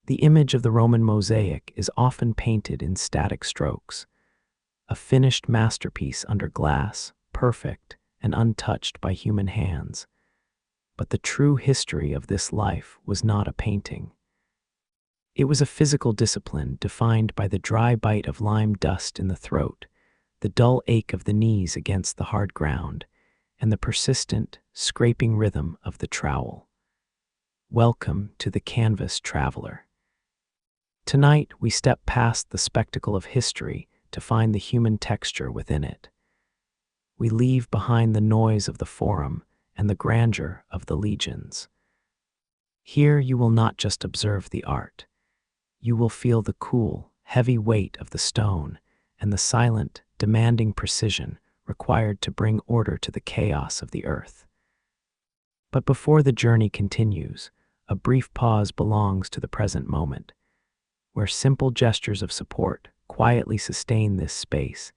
The image of the Roman mosaic is often painted in static strokes, a finished masterpiece under glass, perfect and untouched by human hands. But the true history of this life was not a painting. It was a physical discipline defined by the dry bite of lime dust in the throat, the dull ache of the knees against the hard ground, and the persistent, scraping rhythm of the trowel. Welcome to the canvas traveler. Tonight, we step past the spectacle of history to find the human texture within it. We leave behind the noise of the forum and the grandeur of the legions. Here you will not just observe the art. You will feel the cool, heavy weight of the stone and the silent, demanding precision required to bring order to the chaos of the earth. But before the journey continues, a brief pause belongs to the present moment, where simple gestures of support quietly sustain this space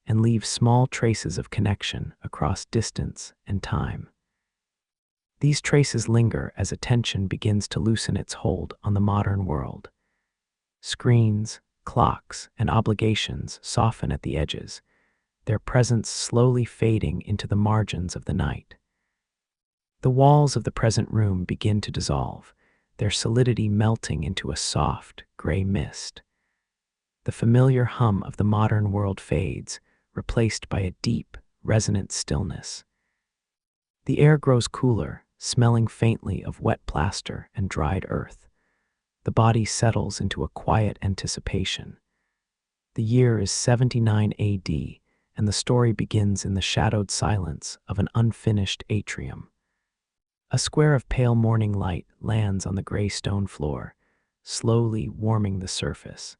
and leave small traces of connection across distance and time. These traces linger as attention begins to loosen its hold on the modern world. Screens, clocks, and obligations soften at the edges, their presence slowly fading into the margins of the night. The walls of the present room begin to dissolve, their solidity melting into a soft, gray mist. The familiar hum of the modern world fades, replaced by a deep, resonant stillness. The air grows cooler, smelling faintly of wet plaster and dried earth. The body settles into a quiet anticipation. The year is 79 AD, and the story begins in the shadowed silence of an unfinished atrium. A square of pale morning light lands on the gray stone floor, slowly warming the surface.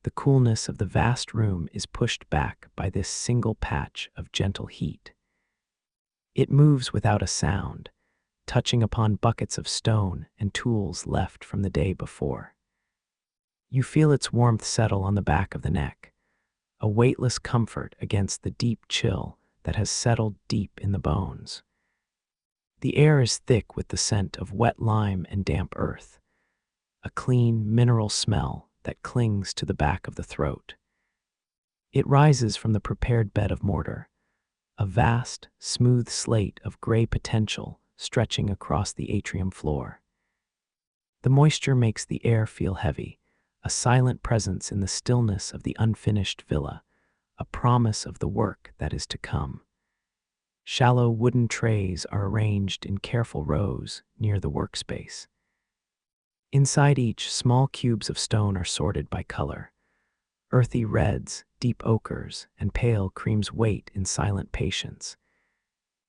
The coolness of the vast room is pushed back by this single patch of gentle heat. It moves without a sound, touching upon buckets of stone and tools left from the day before. You feel its warmth settle on the back of the neck, a weightless comfort against the deep chill that has settled deep in the bones. The air is thick with the scent of wet lime and damp earth, a clean, mineral smell that clings to the back of the throat. It rises from the prepared bed of mortar, a vast, smooth slate of gray potential stretching across the atrium floor. The moisture makes the air feel heavy, a silent presence in the stillness of the unfinished villa, a promise of the work that is to come. Shallow wooden trays are arranged in careful rows near the workspace. Inside each, small cubes of stone are sorted by color. Earthy reds, deep ochres, and pale creams wait in silent patience.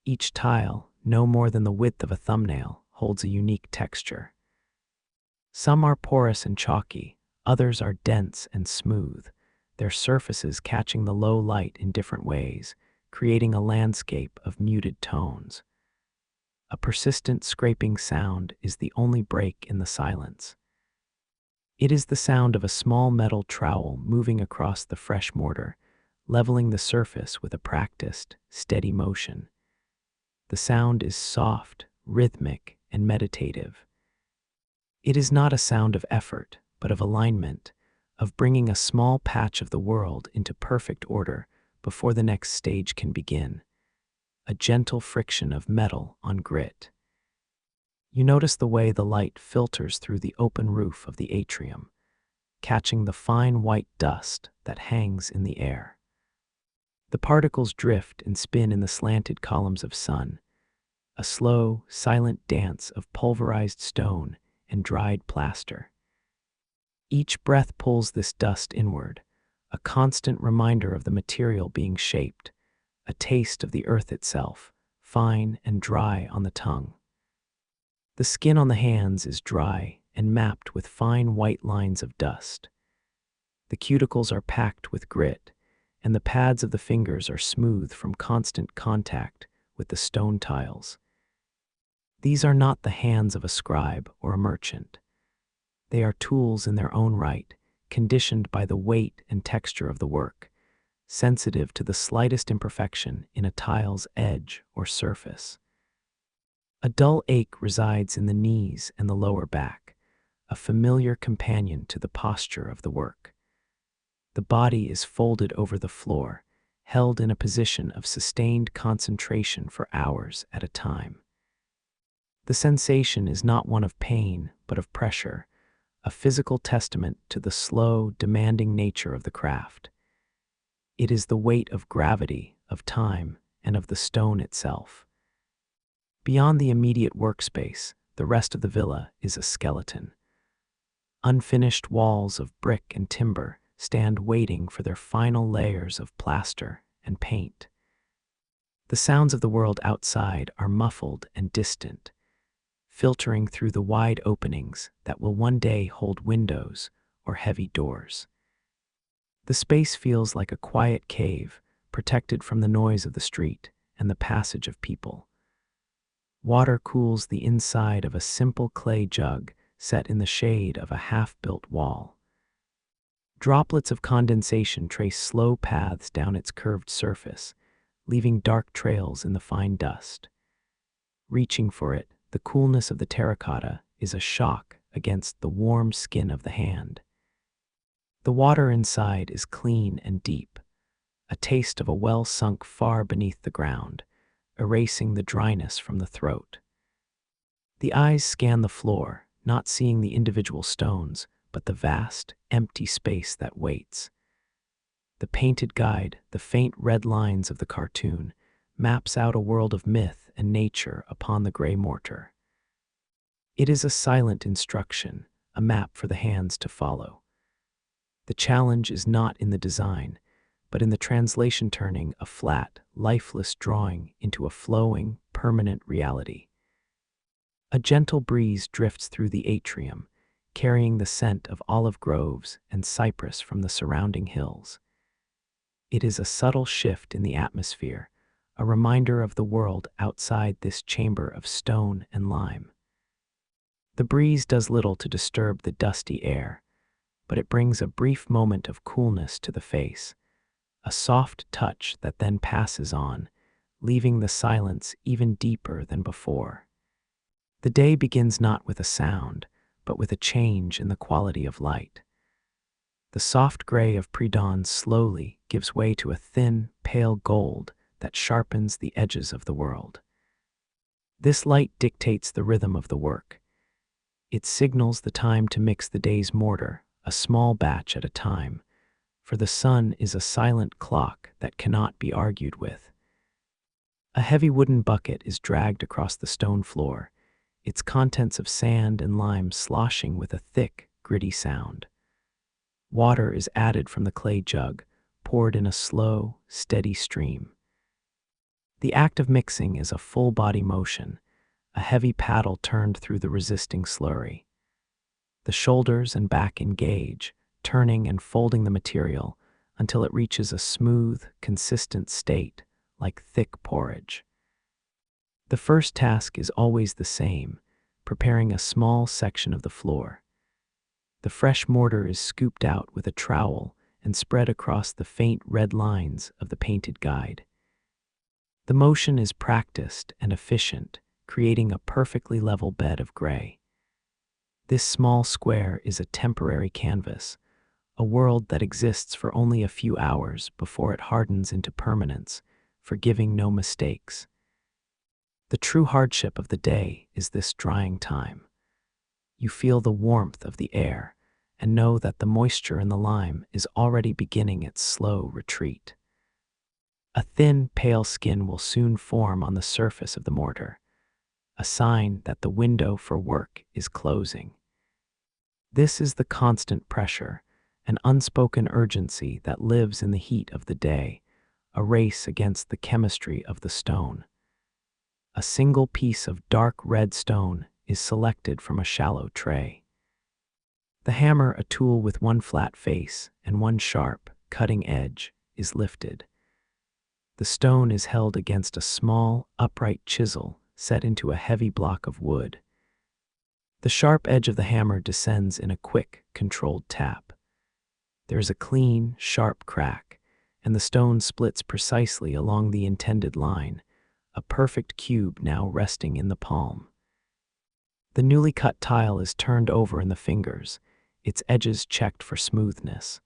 Each tile, no more than the width of a thumbnail, holds a unique texture. Some are porous and chalky, others are dense and smooth, their surfaces catching the low light in different ways, creating a landscape of muted tones. A persistent scraping sound is the only break in the silence. It is the sound of a small metal trowel moving across the fresh mortar, leveling the surface with a practiced, steady motion. The sound is soft, rhythmic, and meditative. It is not a sound of effort, but of alignment, of bringing a small patch of the world into perfect order before the next stage can begin. A gentle friction of metal on grit. You notice the way the light filters through the open roof of the atrium, catching the fine white dust that hangs in the air. The particles drift and spin in the slanted columns of sun, a slow, silent dance of pulverized stone and dried plaster. Each breath pulls this dust inward, a constant reminder of the material being shaped, a taste of the earth itself, fine and dry on the tongue. The skin on the hands is dry and mapped with fine white lines of dust. The cuticles are packed with grit, and the pads of the fingers are smooth from constant contact with the stone tiles. These are not the hands of a scribe or a merchant. They are tools in their own right, conditioned by the weight and texture of the work, sensitive to the slightest imperfection in a tile's edge or surface. A dull ache resides in the knees and the lower back, a familiar companion to the posture of the work. The body is folded over the floor, held in a position of sustained concentration for hours at a time. The sensation is not one of pain, but of pressure, a physical testament to the slow, demanding nature of the craft. It is the weight of gravity, of time, and of the stone itself. Beyond the immediate workspace, the rest of the villa is a skeleton. Unfinished walls of brick and timber stand waiting for their final layers of plaster and paint. The sounds of the world outside are muffled and distant, filtering through the wide openings that will one day hold windows or heavy doors. The space feels like a quiet cave, protected from the noise of the street and the passage of people. Water cools the inside of a simple clay jug set in the shade of a half-built wall. Droplets of condensation trace slow paths down its curved surface, leaving dark trails in the fine dust. Reaching for it, the coolness of the terracotta is a shock against the warm skin of the hand. The water inside is clean and deep, a taste of a well sunk far beneath the ground, erasing the dryness from the throat. The eyes scan the floor, not seeing the individual stones, but the vast, empty space that waits. The painted guide, the faint red lines of the cartoon, maps out a world of myth and nature upon the gray mortar. It is a silent instruction, a map for the hands to follow. The challenge is not in the design, but in the translation, turning a flat, lifeless drawing into a flowing, permanent reality. A gentle breeze drifts through the atrium, carrying the scent of olive groves and cypress from the surrounding hills. It is a subtle shift in the atmosphere, a reminder of the world outside this chamber of stone and lime. The breeze does little to disturb the dusty air, but it brings a brief moment of coolness to the face, a soft touch that then passes on, leaving the silence even deeper than before. The day begins not with a sound, but with a change in the quality of light. The soft gray of pre-dawn slowly gives way to a thin, pale gold that sharpens the edges of the world. This light dictates the rhythm of the work. It signals the time to mix the day's mortar, a small batch at a time, for the sun is a silent clock that cannot be argued with. A heavy wooden bucket is dragged across the stone floor, its contents of sand and lime sloshing with a thick, gritty sound. Water is added from the clay jug, poured in a slow, steady stream. The act of mixing is a full-body motion, a heavy paddle turned through the resisting slurry. The shoulders and back engage, turning and folding the material until it reaches a smooth, consistent state, like thick porridge. The first task is always the same, preparing a small section of the floor. The fresh mortar is scooped out with a trowel and spread across the faint red lines of the painted guide. The motion is practiced and efficient, creating a perfectly level bed of gray. This small square is a temporary canvas, a world that exists for only a few hours before it hardens into permanence, forgiving no mistakes. The true hardship of the day is this drying time. You feel the warmth of the air and know that the moisture in the lime is already beginning its slow retreat. A thin, pale skin will soon form on the surface of the mortar, a sign that the window for work is closing. This is the constant pressure, an unspoken urgency that lives in the heat of the day, a race against the chemistry of the stone. A single piece of dark red stone is selected from a shallow tray. The hammer, a tool with one flat face and one sharp, cutting edge, is lifted. The stone is held against a small, upright chisel set into a heavy block of wood. The sharp edge of the hammer descends in a quick, controlled tap. There is a clean, sharp crack, and the stone splits precisely along the intended line, a perfect cube now resting in the palm. The newly cut tile is turned over in the fingers, its edges checked for smoothness.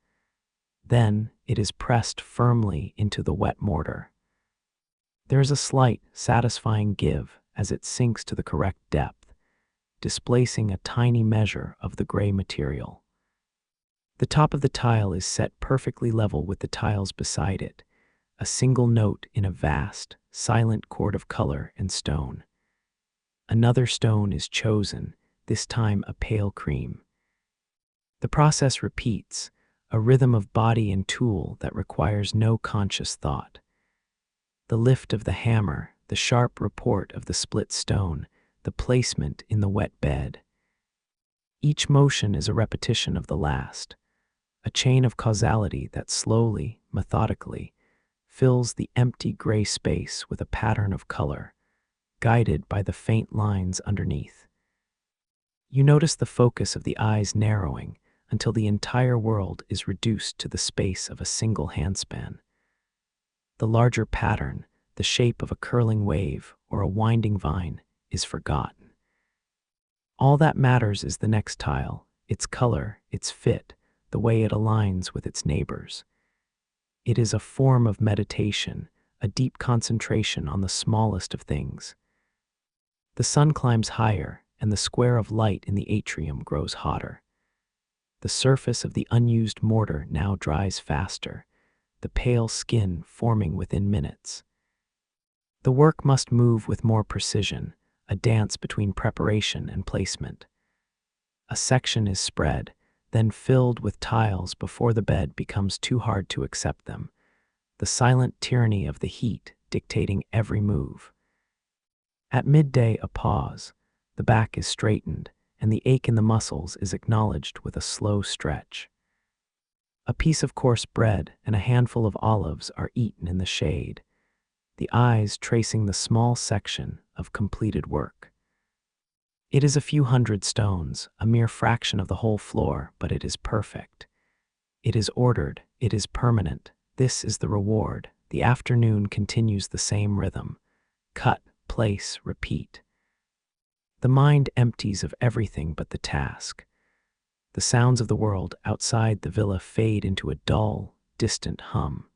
Then it is pressed firmly into the wet mortar. There is a slight, satisfying give as it sinks to the correct depth, displacing a tiny measure of the gray material. The top of the tile is set perfectly level with the tiles beside it, a single note in a vast, silent chord of color and stone. Another stone is chosen, this time a pale cream. The process repeats, a rhythm of body and tool that requires no conscious thought. The lift of the hammer, the sharp report of the split stone, the placement in the wet bed. Each motion is a repetition of the last, a chain of causality that slowly, methodically, fills the empty gray space with a pattern of color, guided by the faint lines underneath. You notice the focus of the eyes narrowing until the entire world is reduced to the space of a single handspan. The larger pattern, the shape of a curling wave or a winding vine, is forgotten. All that matters is the next tile, its color, its fit, the way it aligns with its neighbors. It is a form of meditation, a deep concentration on the smallest of things. The sun climbs higher, and the square of light in the atrium grows hotter. The surface of the unused mortar now dries faster, the pale skin forming within minutes. The work must move with more precision, a dance between preparation and placement. A section is spread, then filled with tiles before the bed becomes too hard to accept them, the silent tyranny of the heat dictating every move. At midday, a pause, the back is straightened, and the ache in the muscles is acknowledged with a slow stretch. A piece of coarse bread and a handful of olives are eaten in the shade, the eyes tracing the small section of completed work. It is a few hundred stones, a mere fraction of the whole floor, but it is perfect. It is ordered, it is permanent. This is the reward. The afternoon continues the same rhythm. Cut, place, repeat. The mind empties of everything but the task. The sounds of the world outside the villa fade into a dull, distant hum.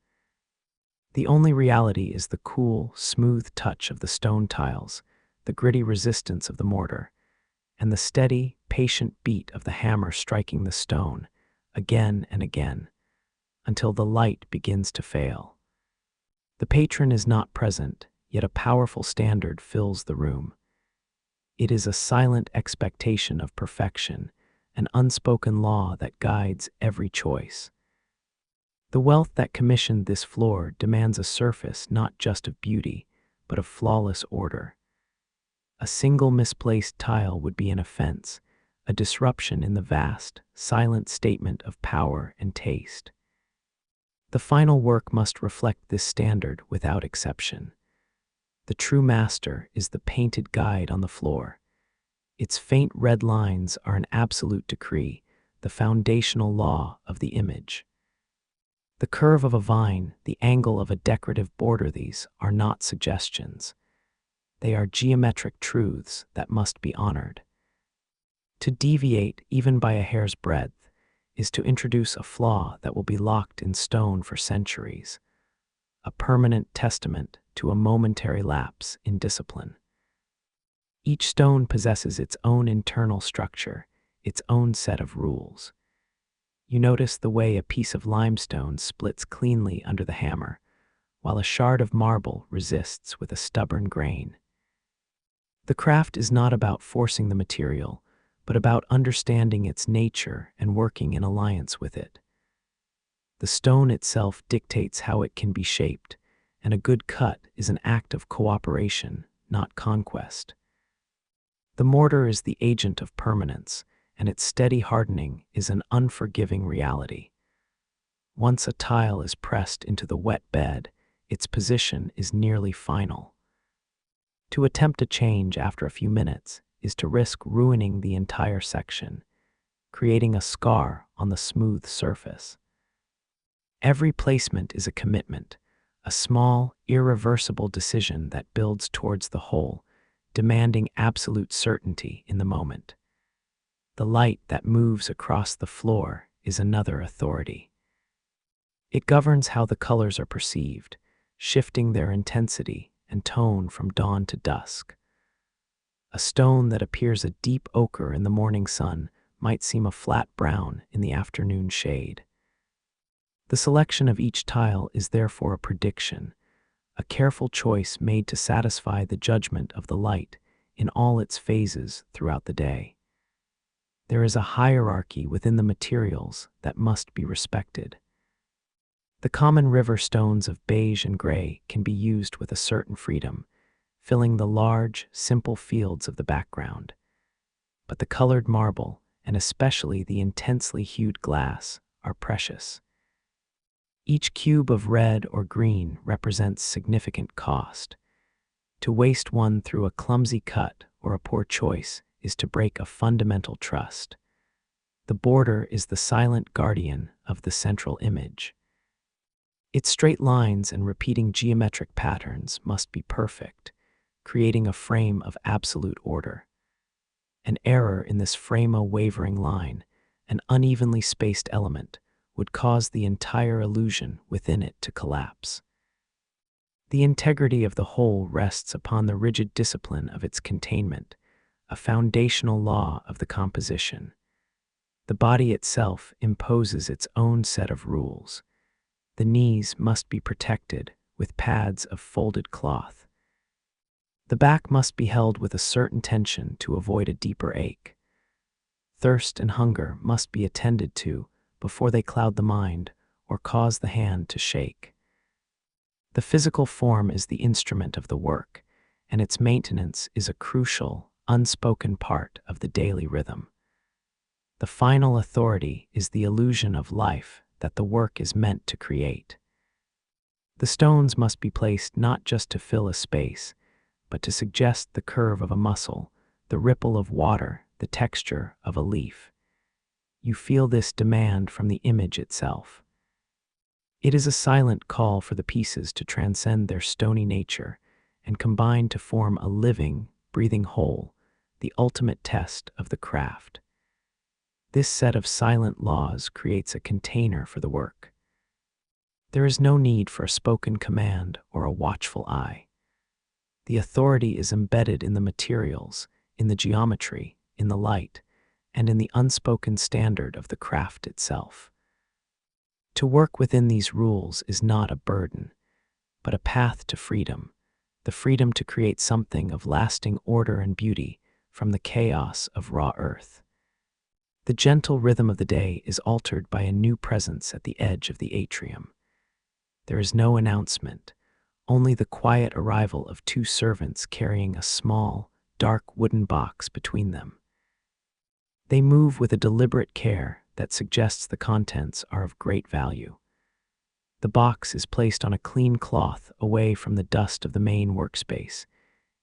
The only reality is the cool, smooth touch of the stone tiles, the gritty resistance of the mortar, and the steady, patient beat of the hammer striking the stone, again and again, until the light begins to fail. The patron is not present, yet a powerful standard fills the room. It is a silent expectation of perfection, an unspoken law that guides every choice. The wealth that commissioned this floor demands a surface not just of beauty, but of flawless order. A single misplaced tile would be an offense, a disruption in the vast, silent statement of power and taste. The final work must reflect this standard without exception. The true master is the painted guide on the floor. Its faint red lines are an absolute decree, the foundational law of the image. The curve of a vine, the angle of a decorative border, these are not suggestions. They are geometric truths that must be honored. To deviate, even by a hair's breadth, is to introduce a flaw that will be locked in stone for centuries, a permanent testament to a momentary lapse in discipline. Each stone possesses its own internal structure, its own set of rules. You notice the way a piece of limestone splits cleanly under the hammer, while a shard of marble resists with a stubborn grain. The craft is not about forcing the material, but about understanding its nature and working in alliance with it. The stone itself dictates how it can be shaped, and a good cut is an act of cooperation, not conquest. The mortar is the agent of permanence, and its steady hardening is an unforgiving reality. Once a tile is pressed into the wet bed, its position is nearly final. To attempt a change after a few minutes is to risk ruining the entire section, creating a scar on the smooth surface. Every placement is a commitment, a small, irreversible decision that builds towards the whole, demanding absolute certainty in the moment. The light that moves across the floor is another authority. It governs how the colors are perceived, shifting their intensity and tone from dawn to dusk. A stone that appears a deep ochre in the morning sun might seem a flat brown in the afternoon shade. The selection of each tile is therefore a prediction, a careful choice made to satisfy the judgment of the light in all its phases throughout the day. There is a hierarchy within the materials that must be respected. The common river stones of beige and gray can be used with a certain freedom, filling the large, simple fields of the background. But the colored marble, and especially the intensely hued glass, are precious. Each cube of red or green represents significant cost. To waste one through a clumsy cut or a poor choice is to break a fundamental trust. The border is the silent guardian of the central image. Its straight lines and repeating geometric patterns must be perfect, creating a frame of absolute order. An error in this frame-a-wavering line, an unevenly spaced element, would cause the entire illusion within it to collapse. The integrity of the whole rests upon the rigid discipline of its containment, a foundational law of the composition. The body itself imposes its own set of rules. The knees must be protected with pads of folded cloth. The back must be held with a certain tension to avoid a deeper ache. Thirst and hunger must be attended to before they cloud the mind or cause the hand to shake. The physical form is the instrument of the work, and its maintenance is a crucial, unspoken part of the daily rhythm. The final authority is the illusion of life that the work is meant to create. The stones must be placed not just to fill a space, but to suggest the curve of a muscle, the ripple of water, the texture of a leaf. You feel this demand from the image itself. It is a silent call for the pieces to transcend their stony nature and combine to form a living, breathing whole, the ultimate test of the craft. This set of silent laws creates a container for the work. There is no need for a spoken command or a watchful eye. The authority is embedded in the materials, in the geometry, in the light, and in the unspoken standard of the craft itself. To work within these rules is not a burden, but a path to freedom, the freedom to create something of lasting order and beauty from the chaos of raw earth. The gentle rhythm of the day is altered by a new presence at the edge of the atrium. There is no announcement, only the quiet arrival of two servants carrying a small, dark wooden box between them. They move with a deliberate care that suggests the contents are of great value. The box is placed on a clean cloth away from the dust of the main workspace,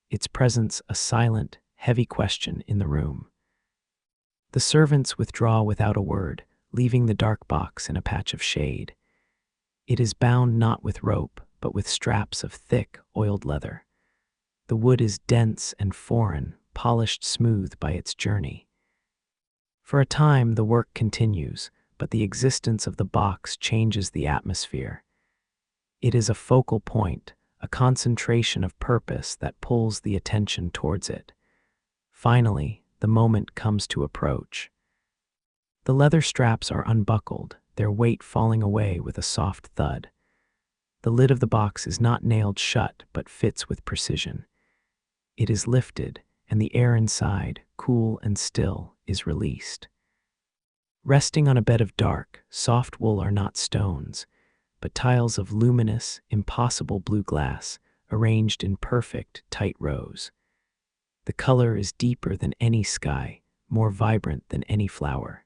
its presence a silent, heavy question in the room. The servants withdraw without a word, leaving the dark box in a patch of shade. It is bound not with rope, but with straps of thick, oiled leather. The wood is dense and foreign, polished smooth by its journey. For a time, the work continues, but the existence of the box changes the atmosphere. It is a focal point, a concentration of purpose that pulls the attention towards it. Finally, the moment comes to approach. The leather straps are unbuckled, their weight falling away with a soft thud. The lid of the box is not nailed shut, but fits with precision. It is lifted, and the air inside, cool and still, is released. Resting on a bed of dark, soft wool are not stones, but tiles of luminous, impossible blue glass, arranged in perfect, tight rows. The color is deeper than any sky, more vibrant than any flower.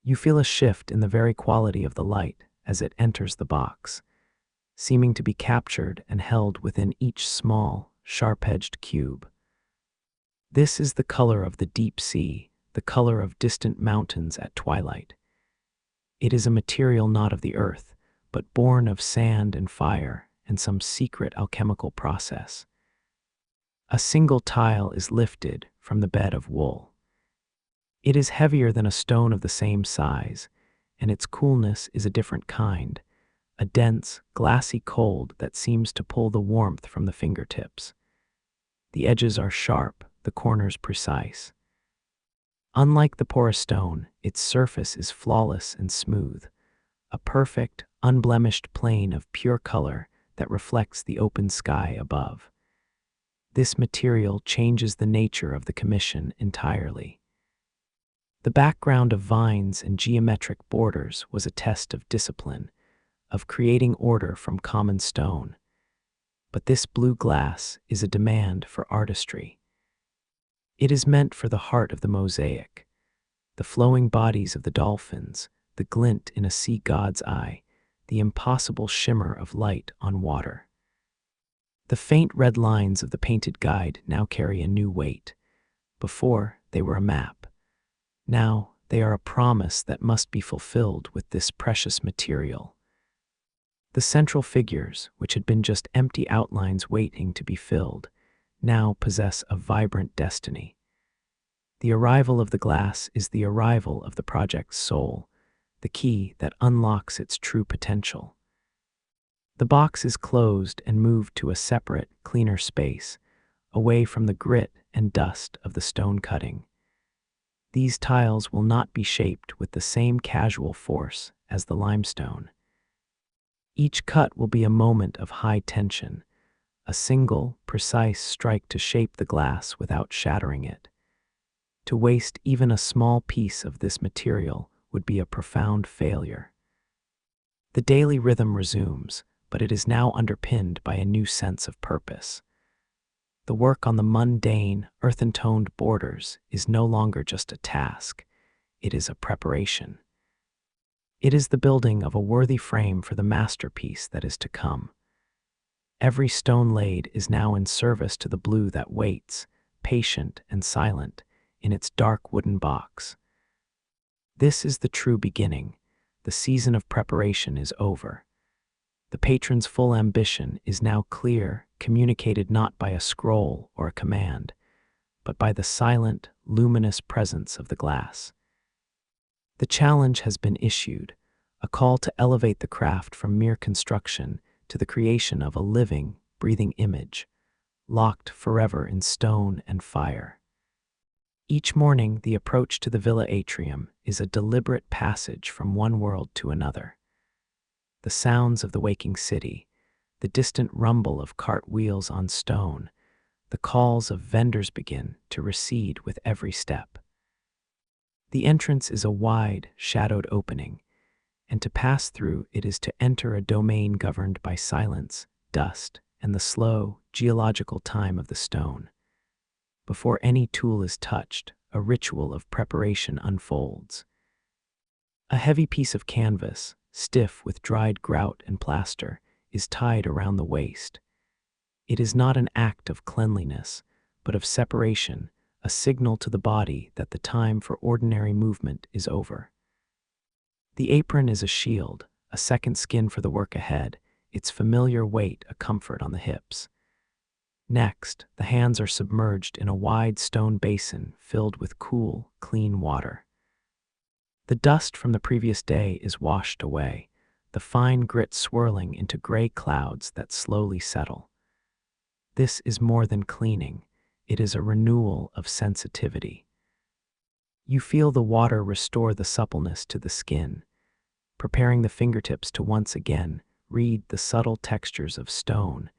You feel a shift in the very quality of the light as it enters the box, seeming to be captured and held within each small, sharp-edged cube. This is the color of the deep sea, the color of distant mountains at twilight. It is a material not of the earth, but born of sand and fire and some secret alchemical process. A single tile is lifted from the bed of wool. It is heavier than a stone of the same size, and its coolness is a different kind, a dense, glassy cold that seems to pull the warmth from the fingertips. The edges are sharp, the corners precise. Unlike the porous stone, its surface is flawless and smooth, a perfect, unblemished plane of pure color that reflects the open sky above. This material changes the nature of the commission entirely. The background of vines and geometric borders was a test of discipline, of creating order from common stone. But this blue glass is a demand for artistry. It is meant for the heart of the mosaic, the flowing bodies of the dolphins, the glint in a sea god's eye, the impossible shimmer of light on water. The faint red lines of the painted guide now carry a new weight. Before, they were a map. Now, they are a promise that must be fulfilled with this precious material. The central figures, which had been just empty outlines waiting to be filled, now possess a vibrant destiny. The arrival of the glass is the arrival of the project's soul, the key that unlocks its true potential. The box is closed and moved to a separate, cleaner space, away from the grit and dust of the stone cutting. These tiles will not be shaped with the same casual force as the limestone. Each cut will be a moment of high tension, a single, precise strike to shape the glass without shattering it. To waste even a small piece of this material would be a profound failure. The daily rhythm resumes, but it is now underpinned by a new sense of purpose. The work on the mundane, earthen-toned borders is no longer just a task, it is a preparation. It is the building of a worthy frame for the masterpiece that is to come. Every stone laid is now in service to the blue that waits, patient and silent, in its dark wooden box. This is the true beginning. The season of preparation is over. The patron's full ambition is now clear, communicated not by a scroll or a command, but by the silent, luminous presence of the glass. The challenge has been issued, a call to elevate the craft from mere construction to the creation of a living, breathing image, locked forever in stone and fire. Each morning, the approach to the Villa Atrium is a deliberate passage from one world to another. The sounds of the waking city, the distant rumble of cart wheels on stone, the calls of vendors begin to recede with every step. The entrance is a wide, shadowed opening, and to pass through it is to enter a domain governed by silence, dust, and the slow, geological time of the stone. Before any tool is touched, a ritual of preparation unfolds. A heavy piece of canvas, stiff with dried grout and plaster, is tied around the waist. It is not an act of cleanliness, but of separation, a signal to the body that the time for ordinary movement is over. The apron is a shield, a second skin for the work ahead, its familiar weight a comfort on the hips. Next, the hands are submerged in a wide stone basin filled with cool, clean water. The dust from the previous day is washed away, the fine grit swirling into gray clouds that slowly settle. This is more than cleaning, it is a renewal of sensitivity. You feel the water restore the suppleness to the skin, preparing the fingertips to once again read the subtle textures of stone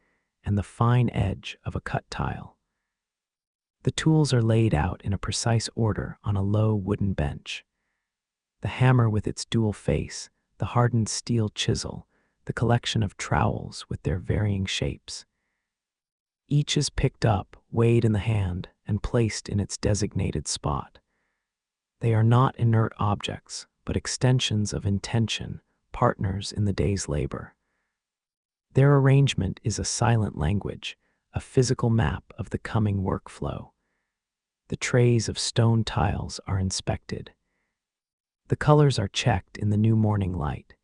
and the fine edge of a cut tile. The tools are laid out in a precise order on a low wooden bench. The hammer with its dual face, the hardened steel chisel, the collection of trowels with their varying shapes. Each is picked up, weighed in the hand, and placed in its designated spot. They are not inert objects, but extensions of intention, partners in the day's labor. Their arrangement is a silent language, a physical map of the coming workflow. The trays of stone tiles are inspected. The colors are checked in the new morning light,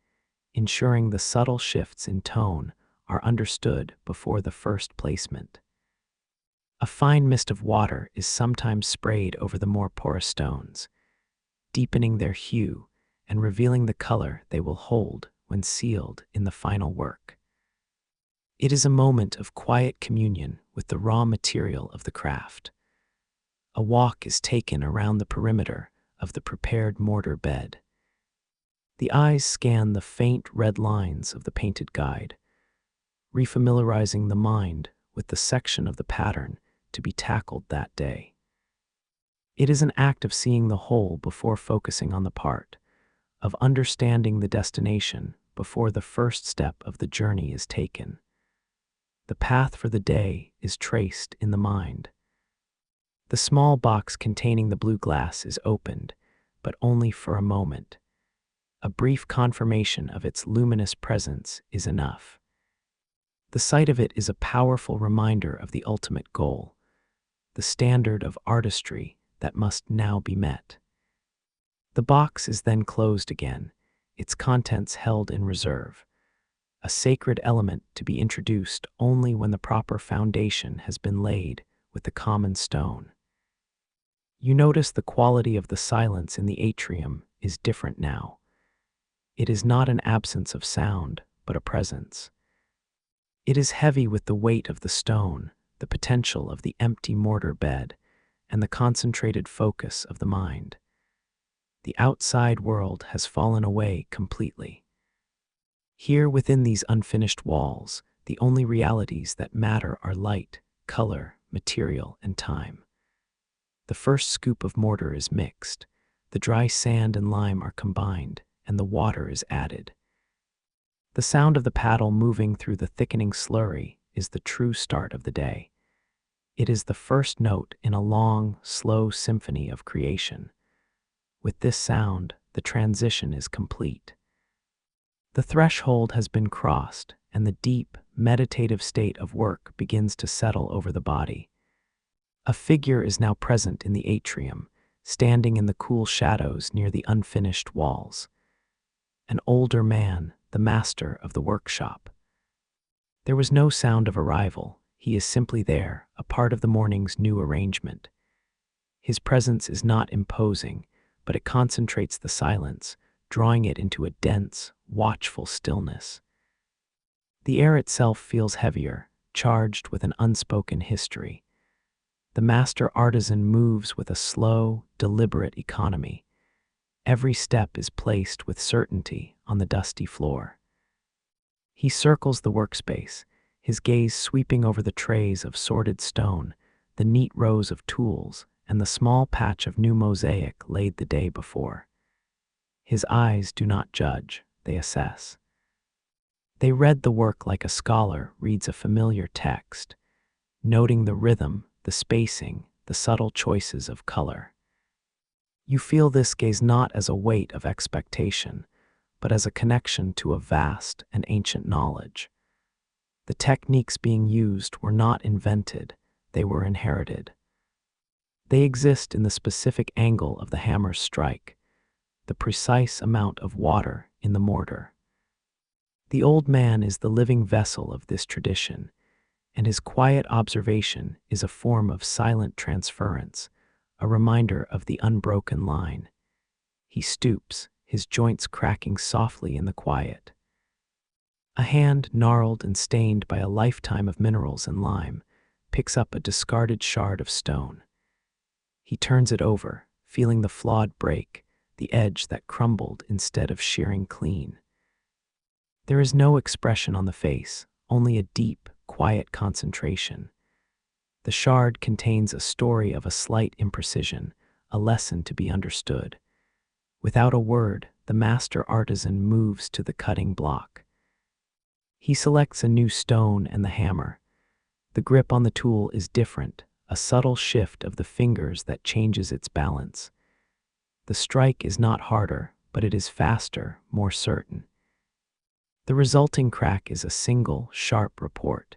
ensuring the subtle shifts in tone are understood before the first placement. A fine mist of water is sometimes sprayed over the more porous stones, deepening their hue and revealing the color they will hold when sealed in the final work. It is a moment of quiet communion with the raw material of the craft. A walk is taken around the perimeter of the prepared mortar bed. The eyes scan the faint red lines of the painted guide, refamiliarizing the mind with the section of the pattern to be tackled that day. It is an act of seeing the whole before focusing on the part, of understanding the destination before the first step of the journey is taken. The path for the day is traced in the mind. The small box containing the blue glass is opened, but only for a moment. A brief confirmation of its luminous presence is enough. The sight of it is a powerful reminder of the ultimate goal, the standard of artistry that must now be met. The box is then closed again, its contents held in reserve, a sacred element to be introduced only when the proper foundation has been laid with the common stone. You notice the quality of the silence in the atrium is different now. It is not an absence of sound, but a presence. It is heavy with the weight of the stone, the potential of the empty mortar bed, and the concentrated focus of the mind. The outside world has fallen away completely. Here within these unfinished walls, the only realities that matter are light, color, material, and time. The first scoop of mortar is mixed, the dry sand and lime are combined, and the water is added. The sound of the paddle moving through the thickening slurry is the true start of the day. It is the first note in a long, slow symphony of creation. With this sound, the transition is complete. The threshold has been crossed, and the deep, meditative state of work begins to settle over the body. A figure is now present in the atrium, standing in the cool shadows near the unfinished walls. An older man, the master of the workshop. There was no sound of arrival. He is simply there, a part of the morning's new arrangement. His presence is not imposing, but it concentrates the silence, drawing it into a dense, watchful stillness. The air itself feels heavier, charged with an unspoken history. The master artisan moves with a slow, deliberate economy. Every step is placed with certainty on the dusty floor. He circles the workspace, his gaze sweeping over the trays of sorted stone, the neat rows of tools, and the small patch of new mosaic laid the day before. His eyes do not judge, they assess. They read the work like a scholar reads a familiar text, noting the rhythm, the spacing, the subtle choices of color. You feel this gaze not as a weight of expectation, but as a connection to a vast and ancient knowledge. The techniques being used were not invented, they were inherited. They exist in the specific angle of the hammer's strike, the precise amount of water in the mortar. The old man is the living vessel of this tradition, and his quiet observation is a form of silent transference, a reminder of the unbroken line. He stoops, his joints cracking softly in the quiet. A hand, gnarled and stained by a lifetime of minerals and lime, picks up a discarded shard of stone. He turns it over, feeling the flawed break, the edge that crumbled instead of shearing clean. There is no expression on the face, only a deep, quiet concentration. The shard contains a story of a slight imprecision, a lesson to be understood. Without a word, the master artisan moves to the cutting block. He selects a new stone and the hammer. The grip on the tool is different, a subtle shift of the fingers that changes its balance. The strike is not harder, but it is faster, more certain. The resulting crack is a single, sharp report,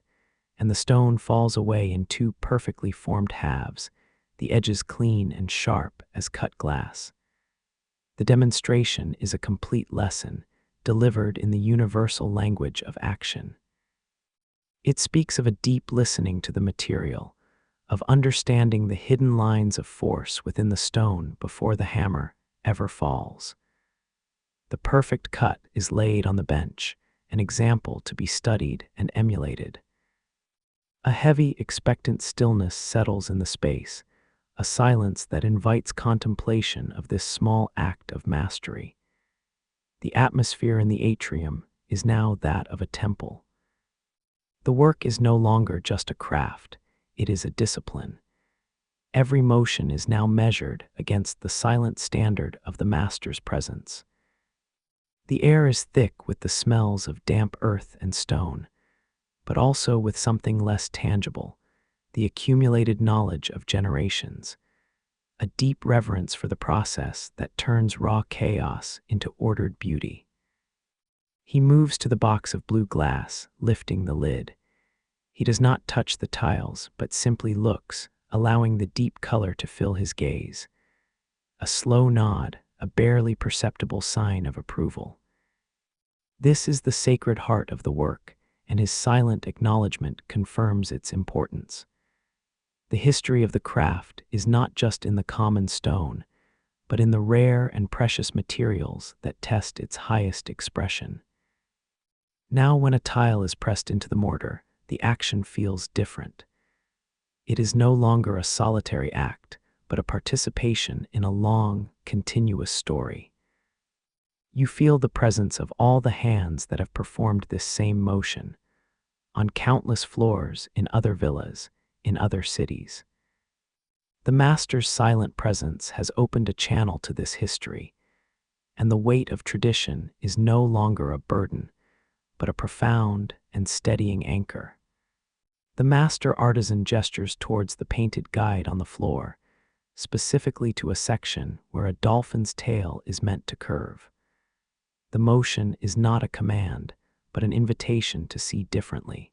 and the stone falls away in two perfectly formed halves, the edges clean and sharp as cut glass. The demonstration is a complete lesson, delivered in the universal language of action. It speaks of a deep listening to the material, of understanding the hidden lines of force within the stone before the hammer ever falls. The perfect cut is laid on the bench, an example to be studied and emulated. A heavy, expectant stillness settles in the space, a silence that invites contemplation of this small act of mastery. The atmosphere in the atrium is now that of a temple. The work is no longer just a craft, it is a discipline. Every motion is now measured against the silent standard of the master's presence. The air is thick with the smells of damp earth and stone, but also with something less tangible, the accumulated knowledge of generations, a deep reverence for the process that turns raw chaos into ordered beauty. He moves to the box of blue glass, lifting the lid. He does not touch the tiles, but simply looks, allowing the deep color to fill his gaze. A slow nod, a barely perceptible sign of approval. This is the sacred heart of the work, and his silent acknowledgement confirms its importance. The history of the craft is not just in the common stone, but in the rare and precious materials that test its highest expression. Now, when a tile is pressed into the mortar, the action feels different. It is no longer a solitary act, but a participation in a long, continuous story. You feel the presence of all the hands that have performed this same motion, on countless floors in other villas, in other cities. The master's silent presence has opened a channel to this history, and the weight of tradition is no longer a burden, but a profound and steadying anchor. The master artisan gestures towards the painted guide on the floor, specifically to a section where a dolphin's tail is meant to curve. The motion is not a command, but an invitation to see differently.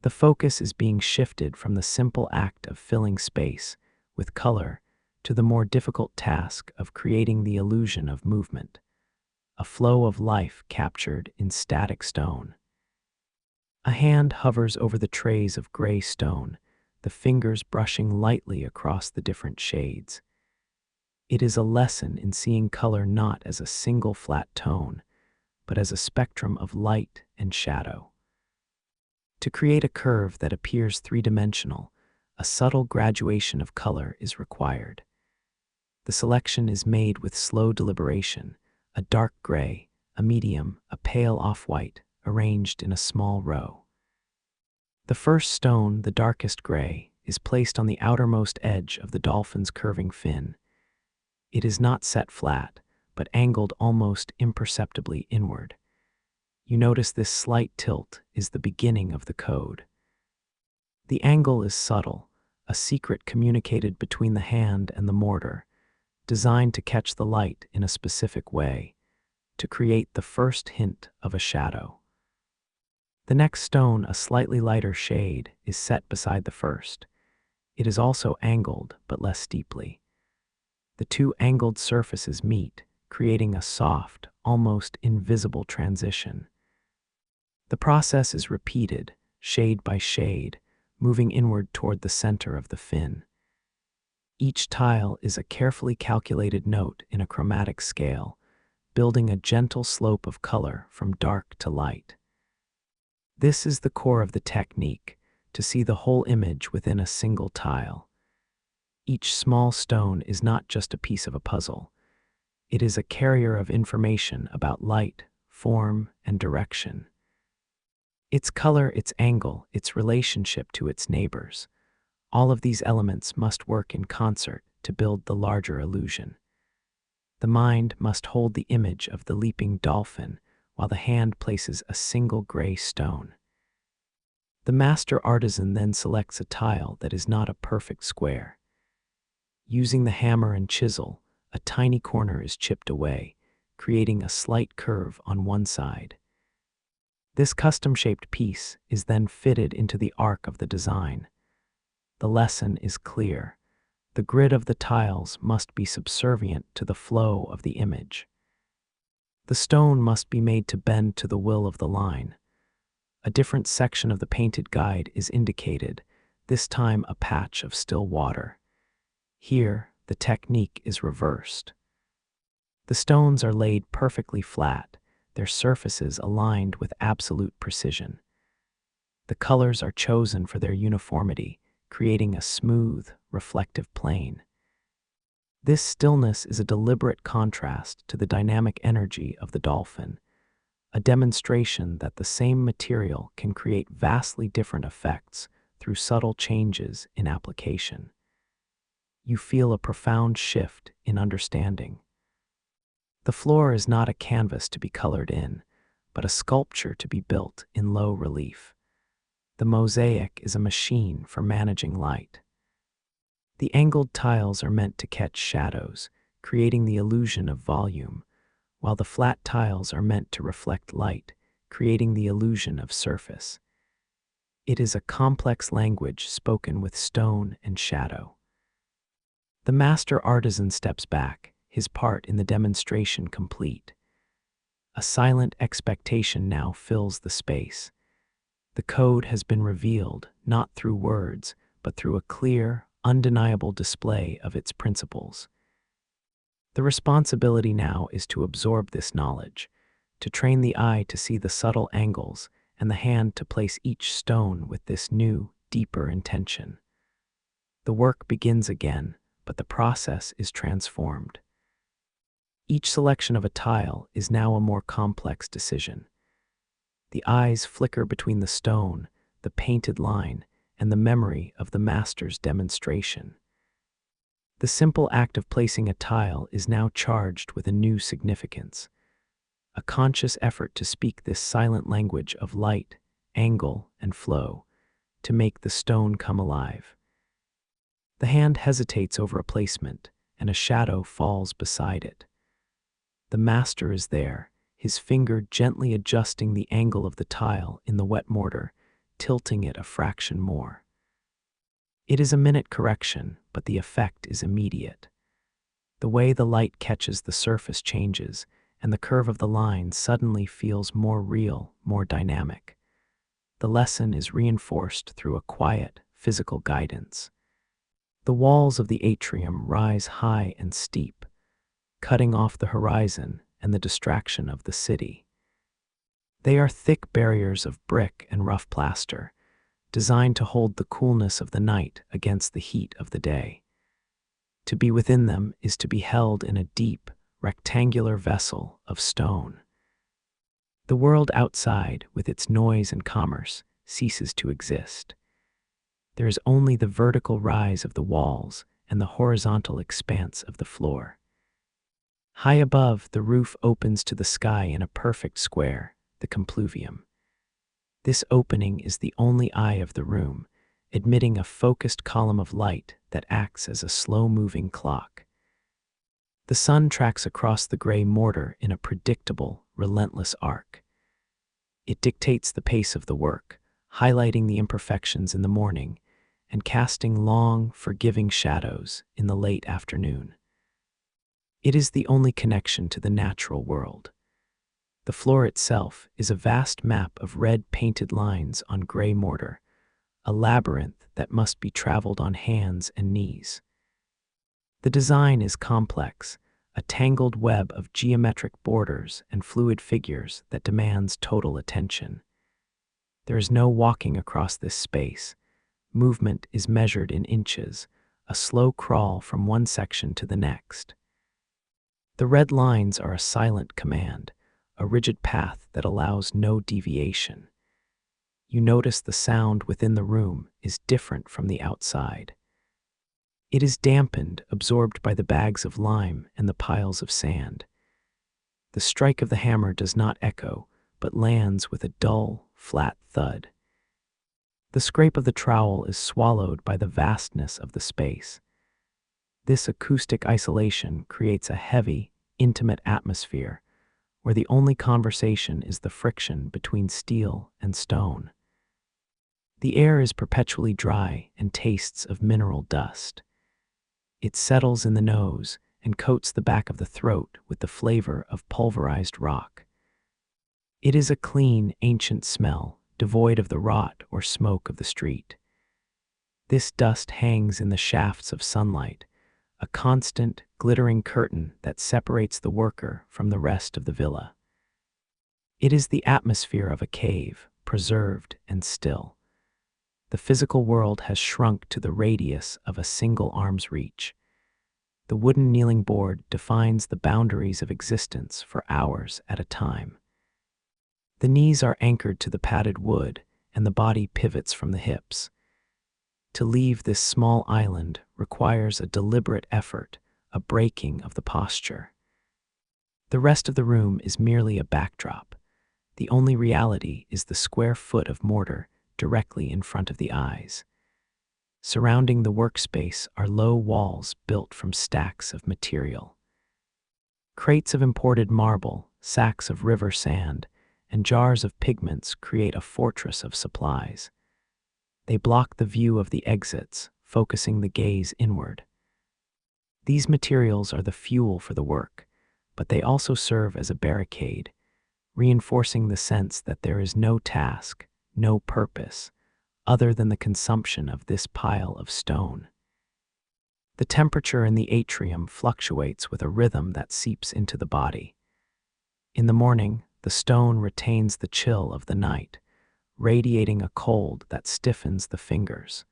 The focus is being shifted from the simple act of filling space with color to the more difficult task of creating the illusion of movement, a flow of life captured in static stone. A hand hovers over the trays of gray stone, the fingers brushing lightly across the different shades. It is a lesson in seeing color not as a single flat tone, but as a spectrum of light and shadow. To create a curve that appears three-dimensional, a subtle graduation of color is required. The selection is made with slow deliberation, a dark gray, a medium, a pale off-white, arranged in a small row. The first stone, the darkest gray, is placed on the outermost edge of the dolphin's curving fin. It is not set flat, but angled almost imperceptibly inward. You notice this slight tilt is the beginning of the code. The angle is subtle, a secret communicated between the hand and the mortar, designed to catch the light in a specific way, to create the first hint of a shadow. The next stone, a slightly lighter shade, is set beside the first. It is also angled, but less steeply. The two angled surfaces meet, creating a soft, almost invisible transition. The process is repeated, shade by shade, moving inward toward the center of the fin. Each tile is a carefully calculated note in a chromatic scale, building a gentle slope of color from dark to light. This is the core of the technique, to see the whole image within a single tile. Each small stone is not just a piece of a puzzle. It is a carrier of information about light, form, and direction. Its color, its angle, its relationship to its neighbors. All of these elements must work in concert to build the larger illusion. The mind must hold the image of the leaping dolphin, while the hand places a single gray stone. The master artisan then selects a tile that is not a perfect square. Using the hammer and chisel, a tiny corner is chipped away, creating a slight curve on one side. This custom-shaped piece is then fitted into the arc of the design. The lesson is clear. The grid of the tiles must be subservient to the flow of the image. The stone must be made to bend to the will of the line. A different section of the painted guide is indicated, this time a patch of still water. Here, the technique is reversed. The stones are laid perfectly flat, their surfaces aligned with absolute precision. The colors are chosen for their uniformity, creating a smooth, reflective plane. This stillness is a deliberate contrast to the dynamic energy of the dolphin, a demonstration that the same material can create vastly different effects through subtle changes in application. You feel a profound shift in understanding. The floor is not a canvas to be colored in, but a sculpture to be built in low relief. The mosaic is a machine for managing light. The angled tiles are meant to catch shadows, creating the illusion of volume, while the flat tiles are meant to reflect light, creating the illusion of surface. It is a complex language spoken with stone and shadow. The master artisan steps back, his part in the demonstration complete. A silent expectation now fills the space. The code has been revealed, not through words, but through a clear, undeniable display of its principles. The responsibility now is to absorb this knowledge, to train the eye to see the subtle angles and the hand to place each stone with this new, deeper intention. The work begins again, but the process is transformed. Each selection of a tile is now a more complex decision. The eyes flicker between the stone, the painted line, and the memory of the master's demonstration. The simple act of placing a tile is now charged with a new significance, a conscious effort to speak this silent language of light, angle, and flow, to make the stone come alive. The hand hesitates over a placement, and a shadow falls beside it. The master is there, his finger gently adjusting the angle of the tile in the wet mortar, tilting it a fraction more. It is a minute correction, but the effect is immediate. The way the light catches the surface changes, and the curve of the line suddenly feels more real, more dynamic. The lesson is reinforced through a quiet, physical guidance. The walls of the atrium rise high and steep, cutting off the horizon and the distraction of the city. They are thick barriers of brick and rough plaster, designed to hold the coolness of the night against the heat of the day. To be within them is to be held in a deep, rectangular vessel of stone. The world outside, with its noise and commerce, ceases to exist. There is only the vertical rise of the walls and the horizontal expanse of the floor. High above, the roof opens to the sky in a perfect square, the compluvium. This opening is the only eye of the room, admitting a focused column of light that acts as a slow-moving clock. The sun tracks across the gray mortar in a predictable, relentless arc. It dictates the pace of the work, highlighting the imperfections in the morning and casting long, forgiving shadows in the late afternoon. It is the only connection to the natural world. The floor itself is a vast map of red painted lines on gray mortar, a labyrinth that must be traveled on hands and knees. The design is complex, a tangled web of geometric borders and fluid figures that demands total attention. There is no walking across this space. Movement is measured in inches, a slow crawl from one section to the next. The red lines are a silent command, a rigid path that allows no deviation. You notice the sound within the room is different from the outside. It is dampened, absorbed by the bags of lime and the piles of sand. The strike of the hammer does not echo, but lands with a dull, flat thud. The scrape of the trowel is swallowed by the vastness of the space. This acoustic isolation creates a heavy, intimate atmosphere where the only conversation is the friction between steel and stone. The air is perpetually dry and tastes of mineral dust. It settles in the nose and coats the back of the throat with the flavor of pulverized rock. It is a clean, ancient smell, devoid of the rot or smoke of the street. This dust hangs in the shafts of sunlight, a constant, glittering curtain that separates the worker from the rest of the villa. It is the atmosphere of a cave, preserved and still. The physical world has shrunk to the radius of a single arm's reach. The wooden kneeling board defines the boundaries of existence for hours at a time. The knees are anchored to the padded wood, and the body pivots from the hips. To leave this small island requires a deliberate effort, a breaking of the posture. The rest of the room is merely a backdrop. The only reality is the square foot of mortar directly in front of the eyes. Surrounding the workspace are low walls built from stacks of material. Crates of imported marble, sacks of river sand, and jars of pigments create a fortress of supplies. They block the view of the exits, focusing the gaze inward. These materials are the fuel for the work, but they also serve as a barricade, reinforcing the sense that there is no task, no purpose, other than the consumption of this pile of stone. The temperature in the atrium fluctuates with a rhythm that seeps into the body. In the morning, the stone retains the chill of the night, radiating a cold that stiffens the fingers.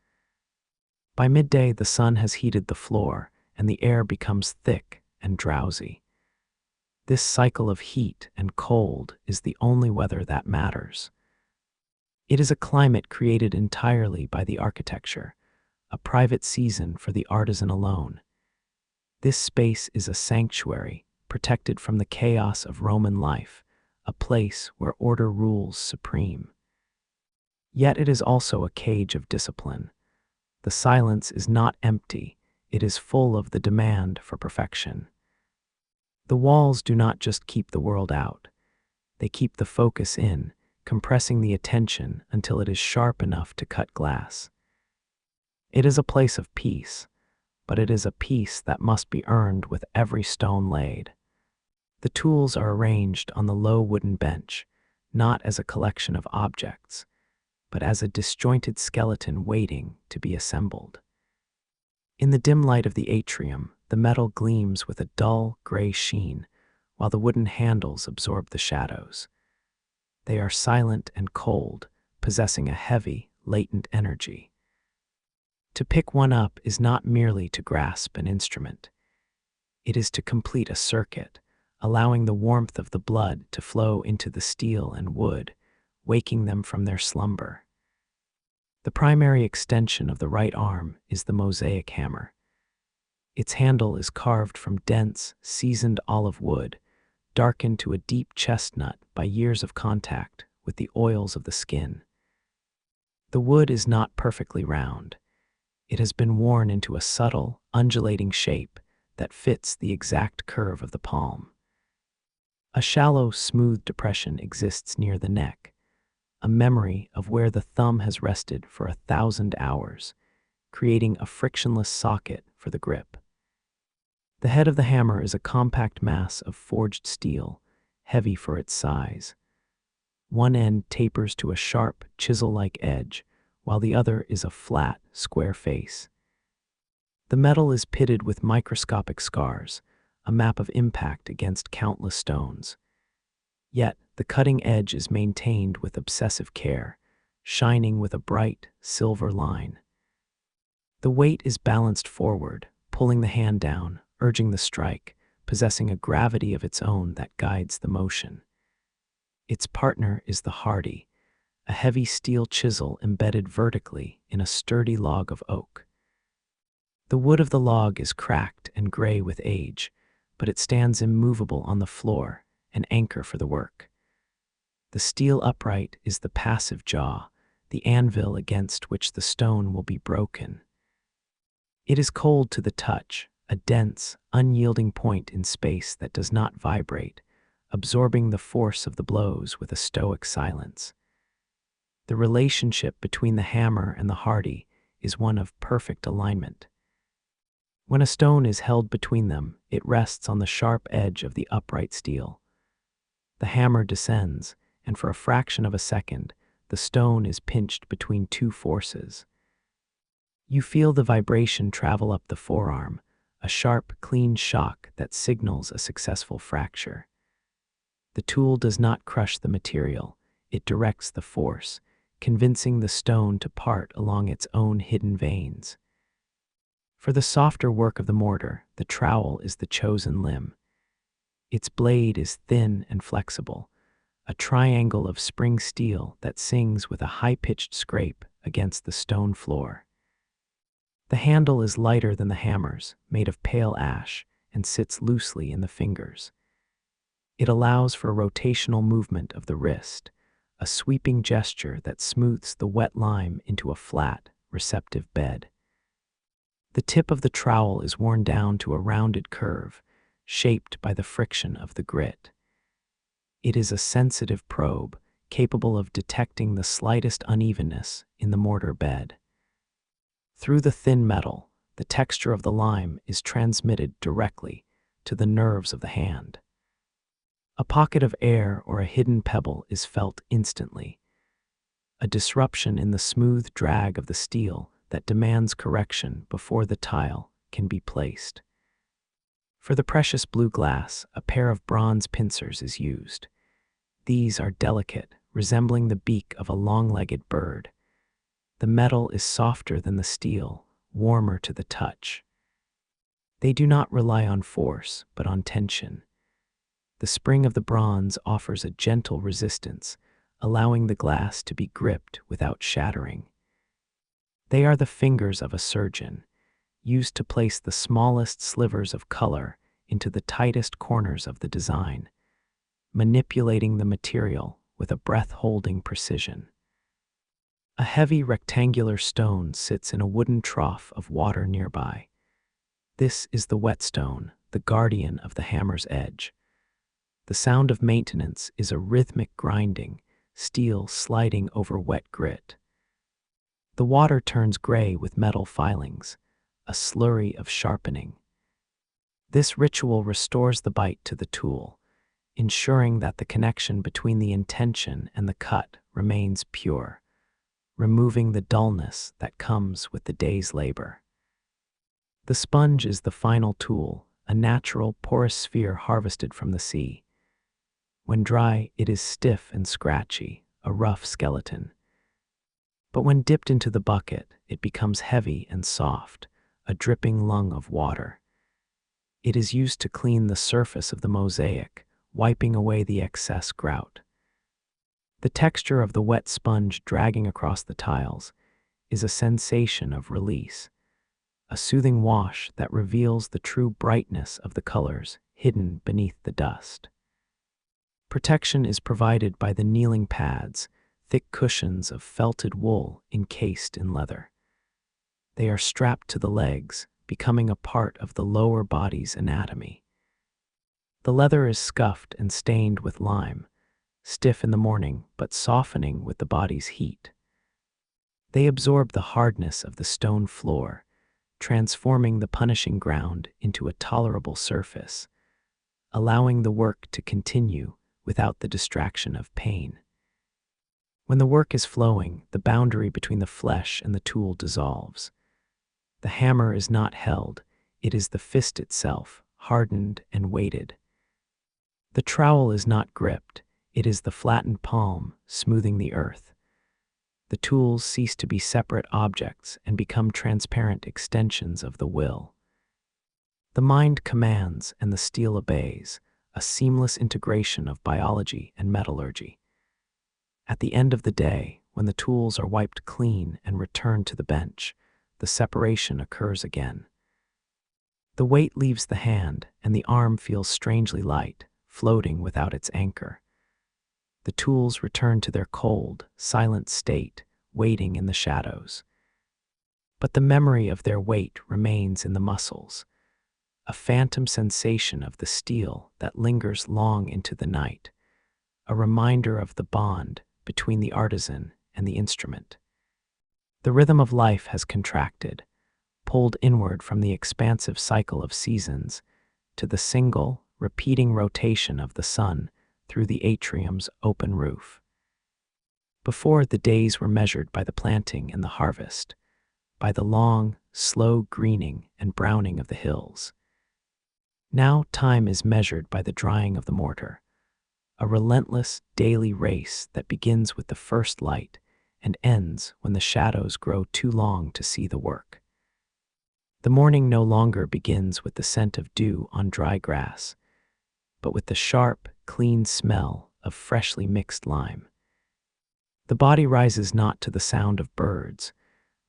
By midday, the sun has heated the floor, and the air becomes thick and drowsy. This cycle of heat and cold is the only weather that matters. It is a climate created entirely by the architecture, a private season for the artisan alone. This space is a sanctuary, protected from the chaos of Roman life, a place where order rules supreme. Yet it is also a cage of discipline. The silence is not empty, it is full of the demand for perfection. The walls do not just keep the world out, they keep the focus in, compressing the attention until it is sharp enough to cut glass. It is a place of peace, but it is a peace that must be earned with every stone laid. The tools are arranged on the low wooden bench, not as a collection of objects, but as a disjointed skeleton waiting to be assembled. In the dim light of the atrium, the metal gleams with a dull, gray sheen, while the wooden handles absorb the shadows. They are silent and cold, possessing a heavy, latent energy. To pick one up is not merely to grasp an instrument. It is to complete a circuit, allowing the warmth of the blood to flow into the steel and wood, waking them from their slumber. The primary extension of the right arm is the Mosaic hammer. Its handle is carved from dense, seasoned olive wood, darkened to a deep chestnut by years of contact with the oils of the skin. The wood is not perfectly round. It has been worn into a subtle, undulating shape that fits the exact curve of the palm. A shallow, smooth depression exists near the neck, a memory of where the thumb has rested for 1,000 hours, creating a frictionless socket for the grip. The head of the hammer is a compact mass of forged steel, heavy for its size. One end tapers to a sharp, chisel-like edge, while the other is a flat, square face. The metal is pitted with microscopic scars, a map of impact against countless stones. Yet, the cutting edge is maintained with obsessive care, shining with a bright, silver line. The weight is balanced forward, pulling the hand down, urging the strike, possessing a gravity of its own that guides the motion. Its partner is the Hardie, a heavy steel chisel embedded vertically in a sturdy log of oak. The wood of the log is cracked and gray with age, but it stands immovable on the floor, an anchor for the work. The steel upright is the passive jaw, the anvil against which the stone will be broken. It is cold to the touch, a dense, unyielding point in space that does not vibrate, absorbing the force of the blows with a stoic silence. The relationship between the hammer and the Hardie is one of perfect alignment. When a stone is held between them, it rests on the sharp edge of the upright steel. The hammer descends, and for a fraction of a second, the stone is pinched between two forces. You feel the vibration travel up the forearm, a sharp, clean shock that signals a successful fracture. The tool does not crush the material, it directs the force, convincing the stone to part along its own hidden veins. For the softer work of the mortar, the trowel is the chosen limb. Its blade is thin and flexible, a triangle of spring steel that sings with a high-pitched scrape against the stone floor. The handle is lighter than the hammers, made of pale ash, and sits loosely in the fingers. It allows for rotational movement of the wrist, a sweeping gesture that smooths the wet lime into a flat, receptive bed. The tip of the trowel is worn down to a rounded curve, shaped by the friction of the grit. It is a sensitive probe, capable of detecting the slightest unevenness in the mortar bed. Through the thin metal, the texture of the lime is transmitted directly to the nerves of the hand. A pocket of air or a hidden pebble is felt instantly, a disruption in the smooth drag of the steel that demands correction before the tile can be placed. For the precious blue glass, a pair of bronze pincers is used. These are delicate, resembling the beak of a long-legged bird. The metal is softer than the steel, warmer to the touch. They do not rely on force, but on tension. The spring of the bronze offers a gentle resistance, allowing the glass to be gripped without shattering. They are the fingers of a surgeon, used to place the smallest slivers of color into the tightest corners of the design, manipulating the material with a breath-holding precision. A heavy rectangular stone sits in a wooden trough of water nearby. This is the whetstone, the guardian of the hammer's edge. The sound of maintenance is a rhythmic grinding, steel sliding over wet grit. The water turns gray with metal filings, a slurry of sharpening. This ritual restores the bite to the tool, ensuring that the connection between the intention and the cut remains pure, removing the dullness that comes with the day's labor. The sponge is the final tool, a natural, porous sphere harvested from the sea. When dry, it is stiff and scratchy, a rough skeleton. But when dipped into the bucket, it becomes heavy and soft, a dripping lung of water. It is used to clean the surface of the mosaic, wiping away the excess grout. The texture of the wet sponge dragging across the tiles is a sensation of release, a soothing wash that reveals the true brightness of the colors hidden beneath the dust. Protection is provided by the kneeling pads, thick cushions of felted wool encased in leather. They are strapped to the legs, becoming a part of the lower body's anatomy. The leather is scuffed and stained with lime, stiff in the morning but softening with the body's heat. They absorb the hardness of the stone floor, transforming the punishing ground into a tolerable surface, allowing the work to continue without the distraction of pain. When the work is flowing, the boundary between the flesh and the tool dissolves. The hammer is not held, it is the fist itself, hardened and weighted. The trowel is not gripped, it is the flattened palm, smoothing the earth. The tools cease to be separate objects and become transparent extensions of the will. The mind commands and the steel obeys, a seamless integration of biology and metallurgy. At the end of the day, when the tools are wiped clean and returned to the bench, the separation occurs again. The weight leaves the hand, and the arm feels strangely light, floating without its anchor. The tools return to their cold, silent state, waiting in the shadows. But the memory of their weight remains in the muscles, a phantom sensation of the steel that lingers long into the night, a reminder of the bond between the artisan and the instrument. The rhythm of life has contracted, pulled inward from the expansive cycle of seasons to the single, repeating rotation of the sun through the atrium's open roof. Before, the days were measured by the planting and the harvest, by the long, slow greening and browning of the hills. Now time is measured by the drying of the mortar, a relentless daily race that begins with the first light and ends when the shadows grow too long to see the work. The morning no longer begins with the scent of dew on dry grass, but with the sharp, clean smell of freshly mixed lime. The body rises not to the sound of birds,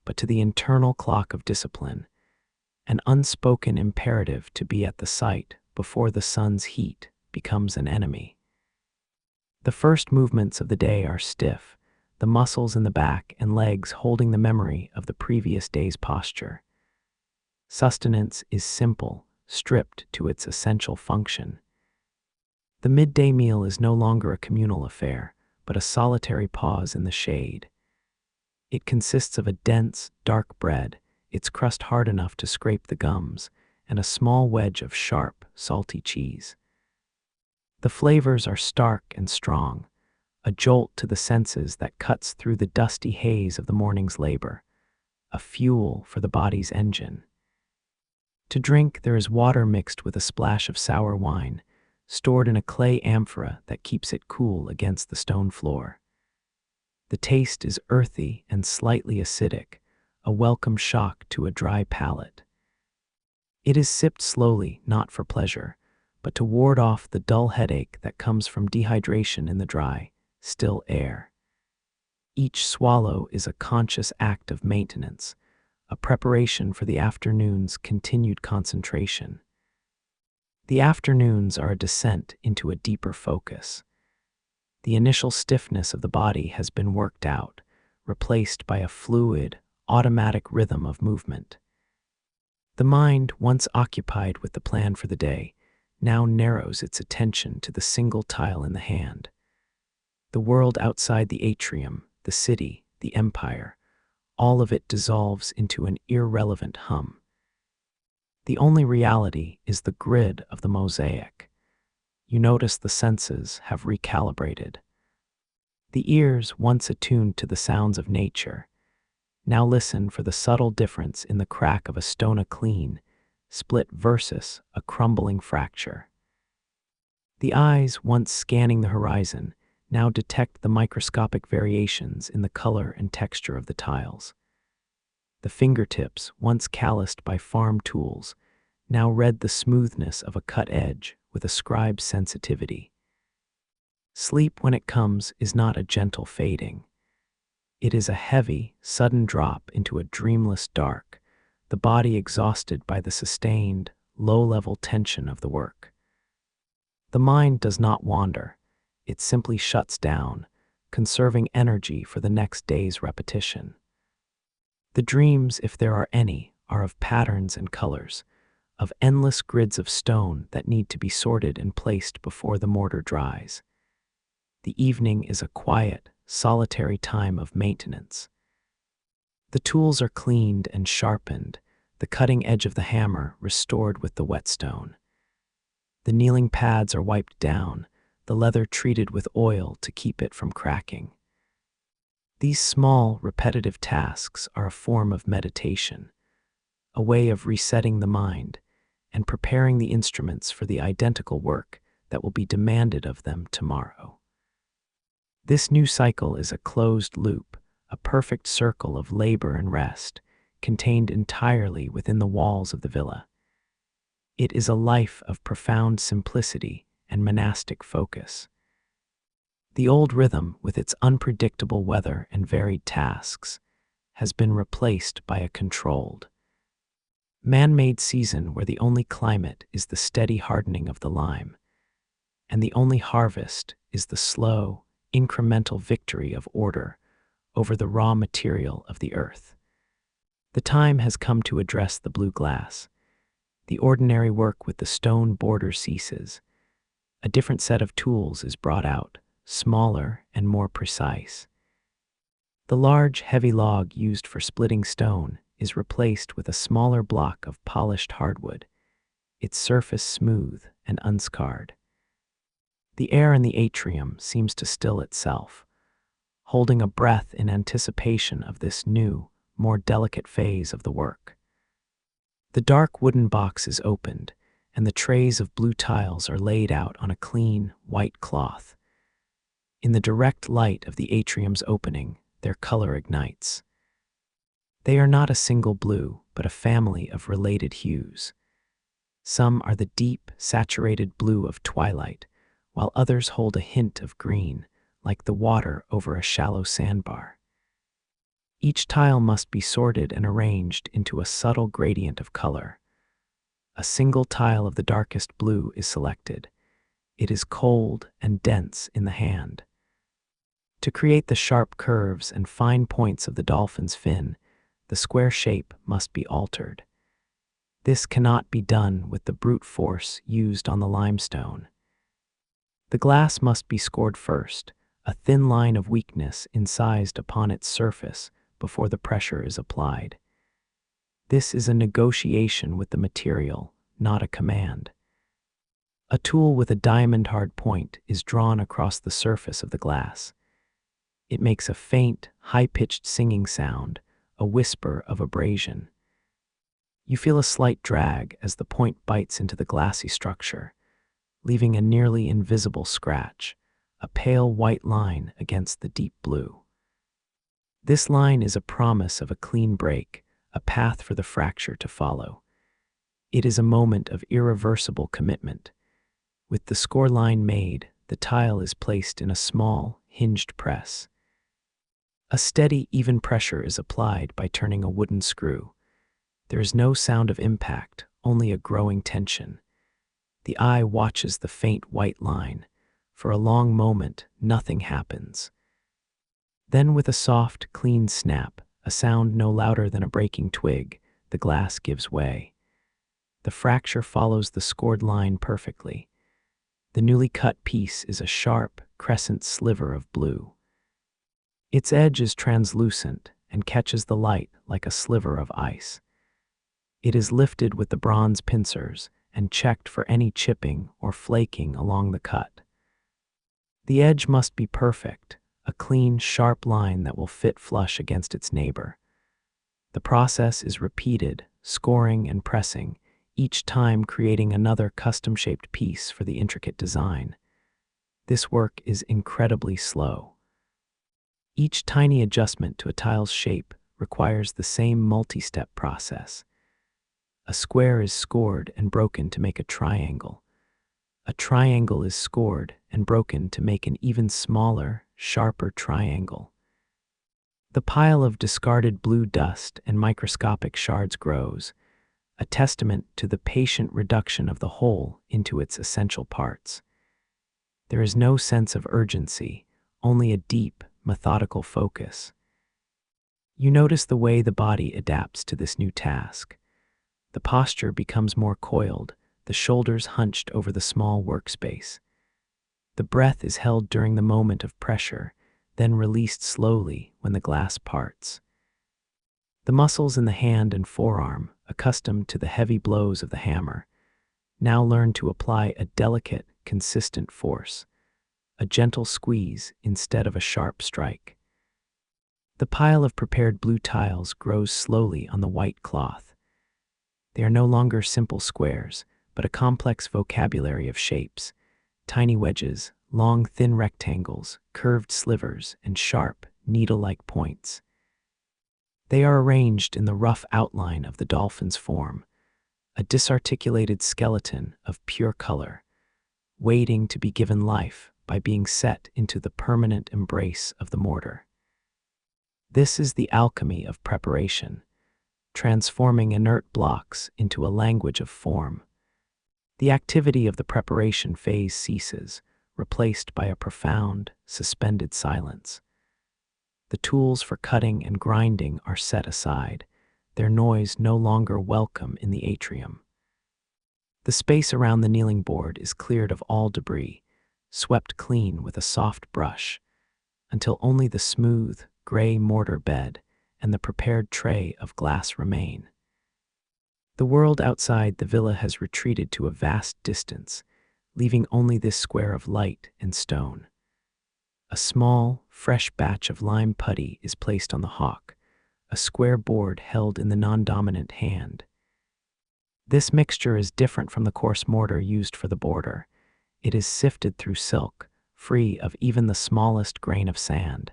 but to the internal clock of discipline, an unspoken imperative to be at the site before the sun's heat becomes an enemy. The first movements of the day are stiff, the muscles in the back and legs holding the memory of the previous day's posture. Sustenance is simple, stripped to its essential function. The midday meal is no longer a communal affair, but a solitary pause in the shade. It consists of a dense, dark bread, its crust hard enough to scrape the gums, and a small wedge of sharp, salty cheese. The flavors are stark and strong, a jolt to the senses that cuts through the dusty haze of the morning's labor, a fuel for the body's engine. To drink, there is water mixed with a splash of sour wine, stored in a clay amphora that keeps it cool against the stone floor. The taste is earthy and slightly acidic, a welcome shock to a dry palate. It is sipped slowly, not for pleasure, but to ward off the dull headache that comes from dehydration in the dry, still air. Each swallow is a conscious act of maintenance, a preparation for the afternoon's continued concentration. The afternoons are a descent into a deeper focus. The initial stiffness of the body has been worked out, replaced by a fluid, automatic rhythm of movement. The mind, once occupied with the plan for the day, now narrows its attention to the single tile in the hand. The world outside the atrium, the city, the empire, all of it dissolves into an irrelevant hum. The only reality is the grid of the mosaic. You notice the senses have recalibrated. The ears, once attuned to the sounds of nature, now listen for the subtle difference in the crack of a stone clean, split versus a crumbling fracture. The eyes, once scanning the horizon, now detect the microscopic variations in the color and texture of the tiles. The fingertips, once calloused by farm tools, now read the smoothness of a cut edge with a scribe's sensitivity. Sleep, when it comes, is not a gentle fading. It is a heavy, sudden drop into a dreamless dark, the body exhausted by the sustained, low-level tension of the work. The mind does not wander. It simply shuts down, conserving energy for the next day's repetition. The dreams, if there are any, are of patterns and colors, of endless grids of stone that need to be sorted and placed before the mortar dries. The evening is a quiet, solitary time of maintenance. The tools are cleaned and sharpened, the cutting edge of the hammer restored with the whetstone. The kneeling pads are wiped down, the leather treated with oil to keep it from cracking. These small, repetitive tasks are a form of meditation, a way of resetting the mind and preparing the instruments for the identical work that will be demanded of them tomorrow. This new cycle is a closed loop, a perfect circle of labor and rest, contained entirely within the walls of the villa. It is a life of profound simplicity and monastic focus. The old rhythm, with its unpredictable weather and varied tasks, has been replaced by a controlled, man-made season where the only climate is the steady hardening of the lime, and the only harvest is the slow, incremental victory of order over the raw material of the earth. The time has come to address the blue glass. The ordinary work with the stone border ceases. A different set of tools is brought out, smaller and more precise. The large, heavy log used for splitting stone is replaced with a smaller block of polished hardwood, its surface smooth and unscarred. The air in the atrium seems to still itself, holding a breath in anticipation of this new, more delicate phase of the work. The dark wooden box is opened, and the trays of blue tiles are laid out on a clean, white cloth. In the direct light of the atrium's opening, their color ignites. They are not a single blue, but a family of related hues. Some are the deep, saturated blue of twilight, while others hold a hint of green, like the water over a shallow sandbar. Each tile must be sorted and arranged into a subtle gradient of color. A single tile of the darkest blue is selected. It is cold and dense in the hand. To create the sharp curves and fine points of the dolphin's fin, the square shape must be altered. This cannot be done with the brute force used on the limestone. The glass must be scored first, a thin line of weakness incised upon its surface before the pressure is applied. This is a negotiation with the material, not a command. A tool with a diamond-hard point is drawn across the surface of the glass. It makes a faint, high-pitched singing sound, a whisper of abrasion. You feel a slight drag as the point bites into the glassy structure, leaving a nearly invisible scratch, a pale white line against the deep blue. This line is a promise of a clean break, a path for the fracture to follow. It is a moment of irreversible commitment. With the score line made, the tile is placed in a small, hinged press. A steady, even pressure is applied by turning a wooden screw. There is no sound of impact, only a growing tension. The eye watches the faint white line. For a long moment, nothing happens. Then with a soft, clean snap, a sound no louder than a breaking twig, the glass gives way. The fracture follows the scored line perfectly. The newly cut piece is a sharp, crescent sliver of blue. Its edge is translucent and catches the light like a sliver of ice. It is lifted with the bronze pincers and checked for any chipping or flaking along the cut. The edge must be perfect, a clean, sharp line that will fit flush against its neighbor. The process is repeated, scoring and pressing, each time creating another custom-shaped piece for the intricate design. This work is incredibly slow. Each tiny adjustment to a tile's shape requires the same multi-step process. A square is scored and broken to make a triangle. A triangle is scored and broken to make an even smaller, sharper triangle. The pile of discarded blue dust and microscopic shards grows, a testament to the patient reduction of the whole into its essential parts. There is no sense of urgency, only a deep, methodical focus. You notice the way the body adapts to this new task. The posture becomes more coiled, the shoulders hunched over the small workspace. The breath is held during the moment of pressure, then released slowly when the glass parts. The muscles in the hand and forearm, accustomed to the heavy blows of the hammer, now learn to apply a delicate, consistent force, a gentle squeeze instead of a sharp strike. The pile of prepared blue tiles grows slowly on the white cloth. They are no longer simple squares, but a complex vocabulary of shapes, tiny wedges, long thin rectangles, curved slivers, and sharp, needle-like points. They are arranged in the rough outline of the dolphin's form, a disarticulated skeleton of pure color, waiting to be given life by being set into the permanent embrace of the mortar. This is the alchemy of preparation, transforming inert blocks into a language of form. The activity of the preparation phase ceases, replaced by a profound, suspended silence. The tools for cutting and grinding are set aside, their noise no longer welcome in the atrium. The space around the kneeling board is cleared of all debris, swept clean with a soft brush, until only the smooth, gray mortar bed and the prepared tray of glass remain. The world outside the villa has retreated to a vast distance, leaving only this square of light and stone. A small, fresh batch of lime putty is placed on the hock, a square board held in the non-dominant hand. This mixture is different from the coarse mortar used for the border. It is sifted through silk, free of even the smallest grain of sand.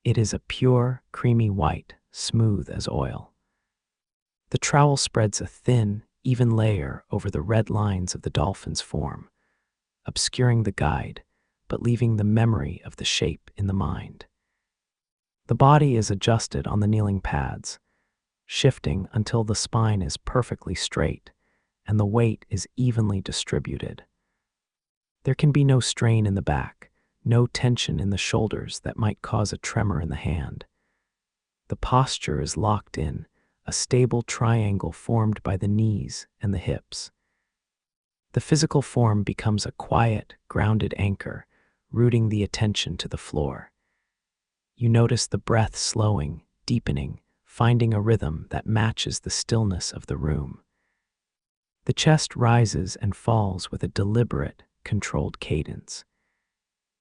It is a pure, creamy white, smooth as oil. The trowel spreads a thin, even layer over the red lines of the dolphin's form, obscuring the guide, but leaving the memory of the shape in the mind. The body is adjusted on the kneeling pads, shifting until the spine is perfectly straight and the weight is evenly distributed. There can be no strain in the back, no tension in the shoulders that might cause a tremor in the hand. The posture is locked in, a stable triangle formed by the knees and the hips. The physical form becomes a quiet, grounded anchor, rooting the attention to the floor. You notice the breath slowing, deepening, finding a rhythm that matches the stillness of the room. The chest rises and falls with a deliberate, controlled cadence.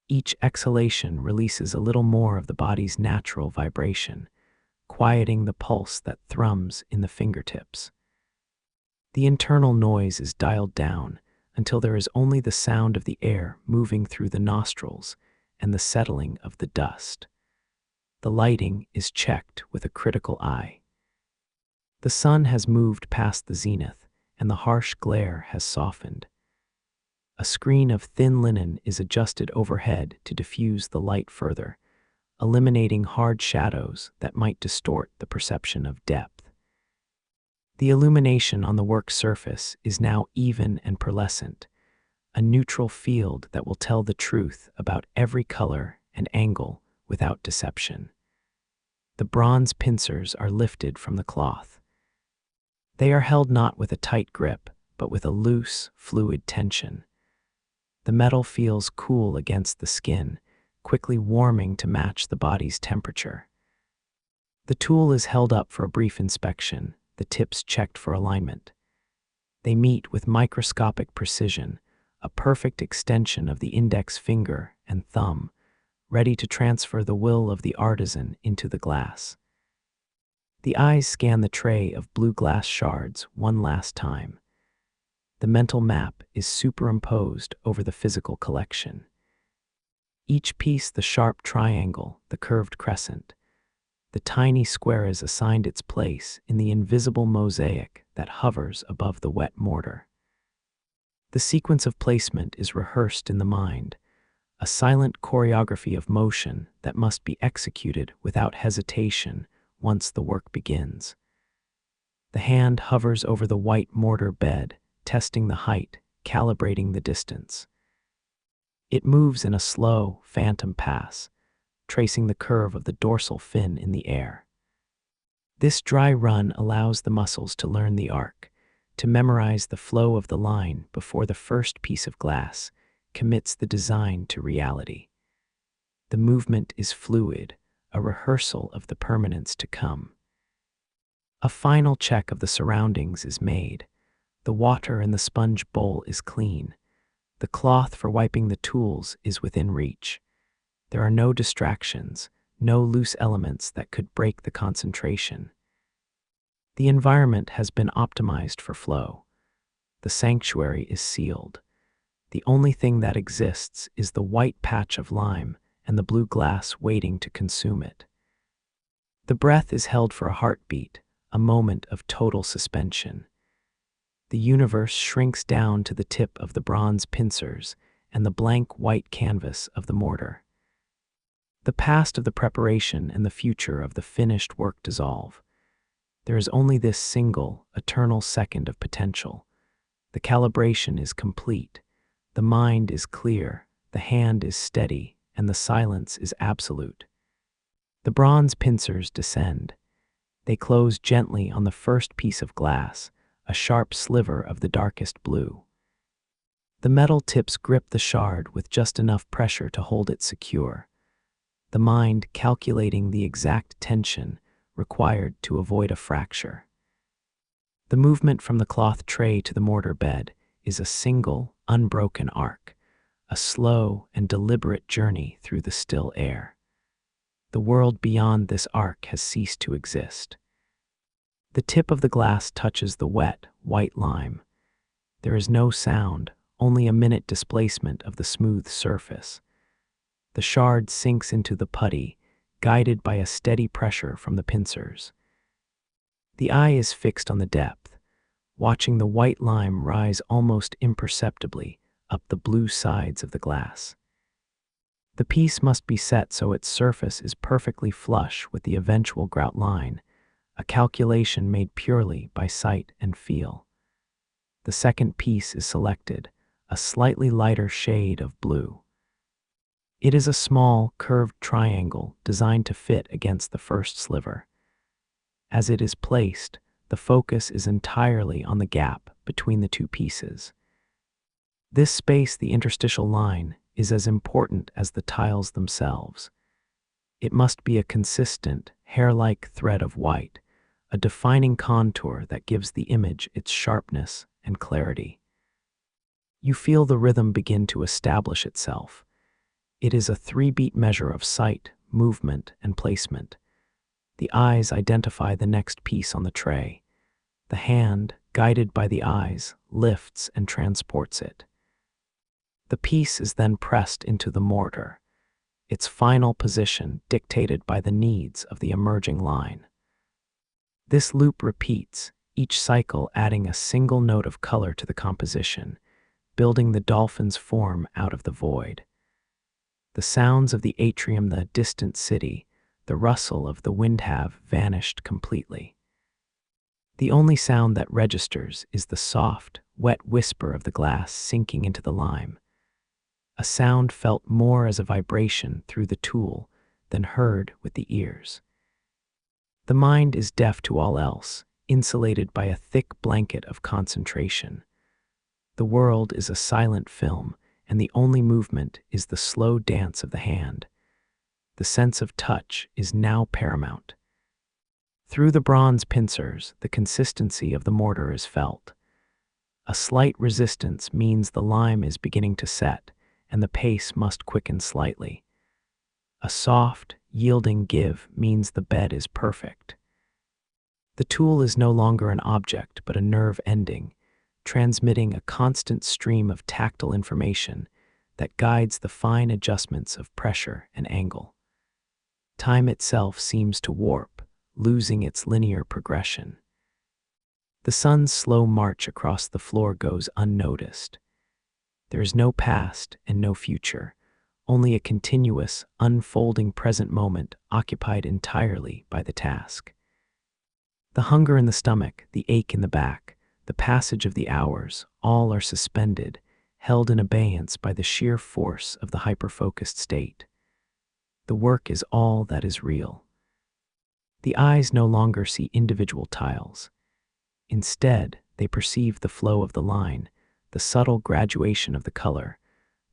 Each exhalation releases a little more of the body's natural vibration, quieting the pulse that thrums in the fingertips. The internal noise is dialed down until there is only the sound of the air moving through the nostrils and the settling of the dust. The lighting is checked with a critical eye. The sun has moved past the zenith, and the harsh glare has softened. A screen of thin linen is adjusted overhead to diffuse the light further, eliminating hard shadows that might distort the perception of depth. The illumination on the work surface is now even and pearlescent, a neutral field that will tell the truth about every color and angle without deception. The bronze pincers are lifted from the cloth. They are held not with a tight grip, but with a loose, fluid tension. The metal feels cool against the skin, quickly warming to match the body's temperature. The tool is held up for a brief inspection, the tips checked for alignment. They meet with microscopic precision, a perfect extension of the index finger and thumb, ready to transfer the will of the artisan into the glass. The eyes scan the tray of blue glass shards one last time. The mental map is superimposed over the physical collection. Each piece the sharp triangle, the curved crescent. The tiny square is assigned its place in the invisible mosaic that hovers above the wet mortar. The sequence of placement is rehearsed in the mind, a silent choreography of motion that must be executed without hesitation once the work begins. The hand hovers over the white mortar bed, testing the height, calibrating the distance. It moves in a slow, phantom pass, tracing the curve of the dorsal fin in the air. This dry run allows the muscles to learn the arc, to memorize the flow of the line before the first piece of glass commits the design to reality. The movement is fluid, a rehearsal of the permanence to come. A final check of the surroundings is made. The water in the sponge bowl is clean. The cloth for wiping the tools is within reach. There are no distractions, no loose elements that could break the concentration. The environment has been optimized for flow. The sanctuary is sealed. The only thing that exists is the white patch of lime and the blue glass waiting to consume it. The breath is held for a heartbeat, a moment of total suspension. The universe shrinks down to the tip of the bronze pincers and the blank white canvas of the mortar. The past of the preparation and the future of the finished work dissolve. There is only this single, eternal second of potential. The calibration is complete. The mind is clear, the hand is steady, and the silence is absolute. The bronze pincers descend. They close gently on the first piece of glass, a sharp sliver of the darkest blue. The metal tips grip the shard with just enough pressure to hold it secure, the mind calculating the exact tension required to avoid a fracture. The movement from the cloth tray to the mortar bed is a single, unbroken arc, a slow and deliberate journey through the still air. The world beyond this arc has ceased to exist. The tip of the glass touches the wet, white lime. There is no sound, only a minute displacement of the smooth surface. The shard sinks into the putty, guided by a steady pressure from the pincers. The eye is fixed on the depth, watching the white lime rise almost imperceptibly up the blue sides of the glass. The piece must be set so its surface is perfectly flush with the eventual grout line, a calculation made purely by sight and feel. The second piece is selected, a slightly lighter shade of blue. It is a small, curved triangle designed to fit against the first sliver. As it is placed, the focus is entirely on the gap between the two pieces. This space, the interstitial line, is as important as the tiles themselves. It must be a consistent, hair-like thread of white, a defining contour that gives the image its sharpness and clarity. You feel the rhythm begin to establish itself. It is a 3-beat measure of sight, movement, and placement. The eyes identify the next piece on the tray. The hand, guided by the eyes, lifts and transports it. The piece is then pressed into the mortar, its final position dictated by the needs of the emerging line. This loop repeats, each cycle adding a single note of color to the composition, building the dolphin's form out of the void. The sounds of the atrium, the distant city, the rustle of the wind have vanished completely. The only sound that registers is the soft, wet whisper of the glass sinking into the lime, a sound felt more as a vibration through the tool than heard with the ears. The mind is deaf to all else, insulated by a thick blanket of concentration. The world is a silent film, and the only movement is the slow dance of the hand. The sense of touch is now paramount. Through the bronze pincers, the consistency of the mortar is felt. A slight resistance means the lime is beginning to set, and the pace must quicken slightly. A soft, yielding give means the bed is perfect. The tool is no longer an object, but a nerve ending, transmitting a constant stream of tactile information that guides the fine adjustments of pressure and angle. Time itself seems to warp, losing its linear progression. The sun's slow march across the floor goes unnoticed. There is no past and no future, only a continuous, unfolding present moment occupied entirely by the task. The hunger in the stomach, the ache in the back, the passage of the hours, all are suspended, held in abeyance by the sheer force of the hyper-focused state. The work is all that is real. The eyes no longer see individual tiles. Instead, they perceive the flow of the line, the subtle graduation of the color,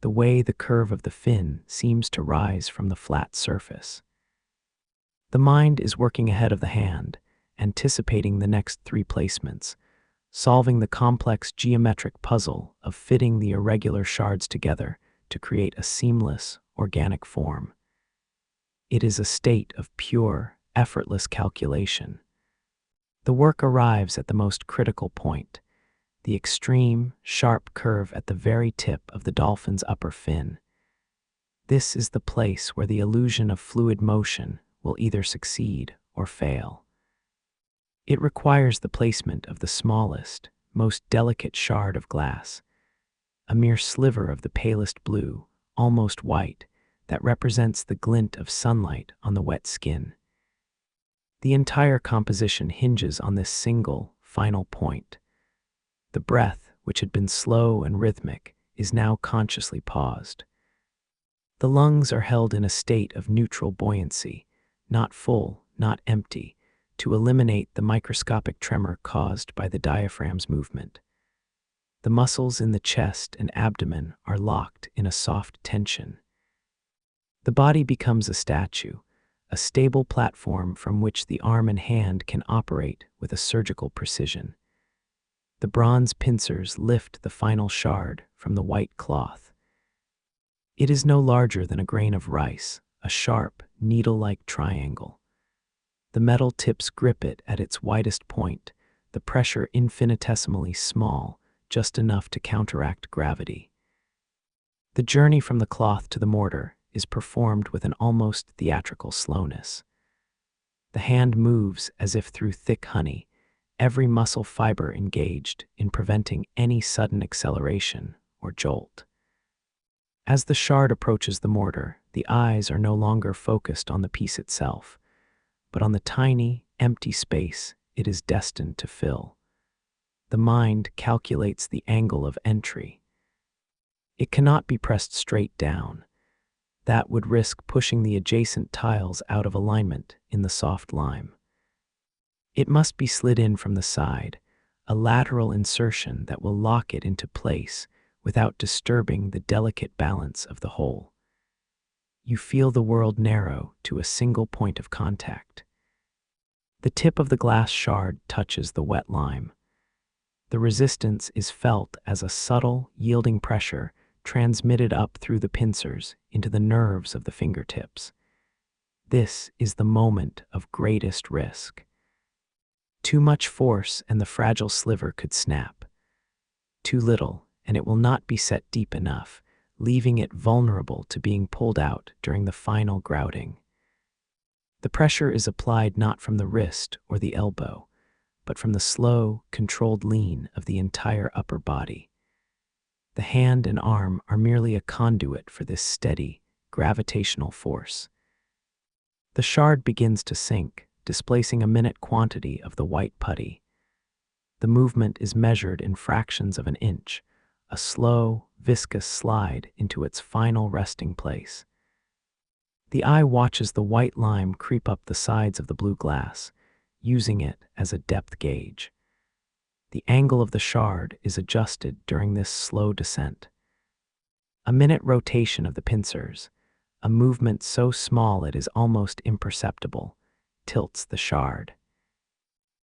the way the curve of the fin seems to rise from the flat surface. The mind is working ahead of the hand, anticipating the next 3 placements, solving the complex geometric puzzle of fitting the irregular shards together to create a seamless, organic form. It is a state of pure, effortless calculation. The work arrives at the most critical point, the extreme, sharp curve at the very tip of the dolphin's upper fin. This is the place where the illusion of fluid motion will either succeed or fail. It requires the placement of the smallest, most delicate shard of glass, a mere sliver of the palest blue, almost white, that represents the glint of sunlight on the wet skin. The entire composition hinges on this single, final point. The breath, which had been slow and rhythmic, is now consciously paused. The lungs are held in a state of neutral buoyancy, not full, not empty, to eliminate the microscopic tremor caused by the diaphragm's movement. The muscles in the chest and abdomen are locked in a soft tension. The body becomes a statue, a stable platform from which the arm and hand can operate with a surgical precision. The bronze pincers lift the final shard from the white cloth. It is no larger than a grain of rice, a sharp, needle-like triangle. The metal tips grip it at its widest point, the pressure infinitesimally small, just enough to counteract gravity. The journey from the cloth to the mortar is performed with an almost theatrical slowness. The hand moves as if through thick honey, every muscle fiber engaged in preventing any sudden acceleration or jolt. As the shard approaches the mortar, the eyes are no longer focused on the piece itself, but on the tiny, empty space it is destined to fill. The mind calculates the angle of entry. It cannot be pressed straight down. That would risk pushing the adjacent tiles out of alignment in the soft lime. It must be slid in from the side, a lateral insertion that will lock it into place without disturbing the delicate balance of the whole. You feel the world narrow to a single point of contact. The tip of the glass shard touches the wet lime. The resistance is felt as a subtle, yielding pressure transmitted up through the pincers into the nerves of the fingertips. This is the moment of greatest risk. Too much force and the fragile sliver could snap. Too little, and it will not be set deep enough, leaving it vulnerable to being pulled out during the final grouting. The pressure is applied not from the wrist or the elbow, but from the slow, controlled lean of the entire upper body. The hand and arm are merely a conduit for this steady, gravitational force. The shard begins to sink, displacing a minute quantity of the white putty. The movement is measured in fractions of an inch, a slow, viscous slide into its final resting place. The eye watches the white lime creep up the sides of the blue glass, using it as a depth gauge. The angle of the shard is adjusted during this slow descent. A minute rotation of the pincers, a movement so small it is almost imperceptible, tilts the shard.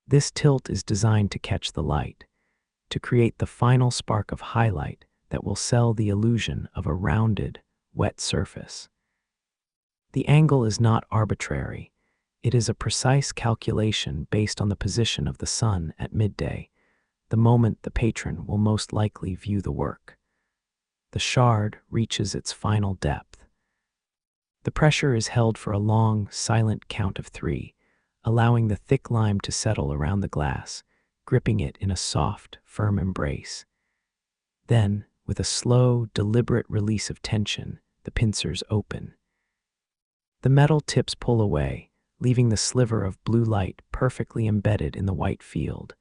This tilt is designed to catch the light, to create the final spark of highlight that will sell the illusion of a rounded, wet surface. The angle is not arbitrary. It is a precise calculation based on the position of the sun at midday, the moment the patron will most likely view the work. The shard reaches its final depth. The pressure is held for a long, silent count of 3, allowing the thick lime to settle around the glass, gripping it in a soft, firm embrace. Then, with a slow, deliberate release of tension, the pincers open. The metal tips pull away, leaving the sliver of blue light perfectly embedded in the white field,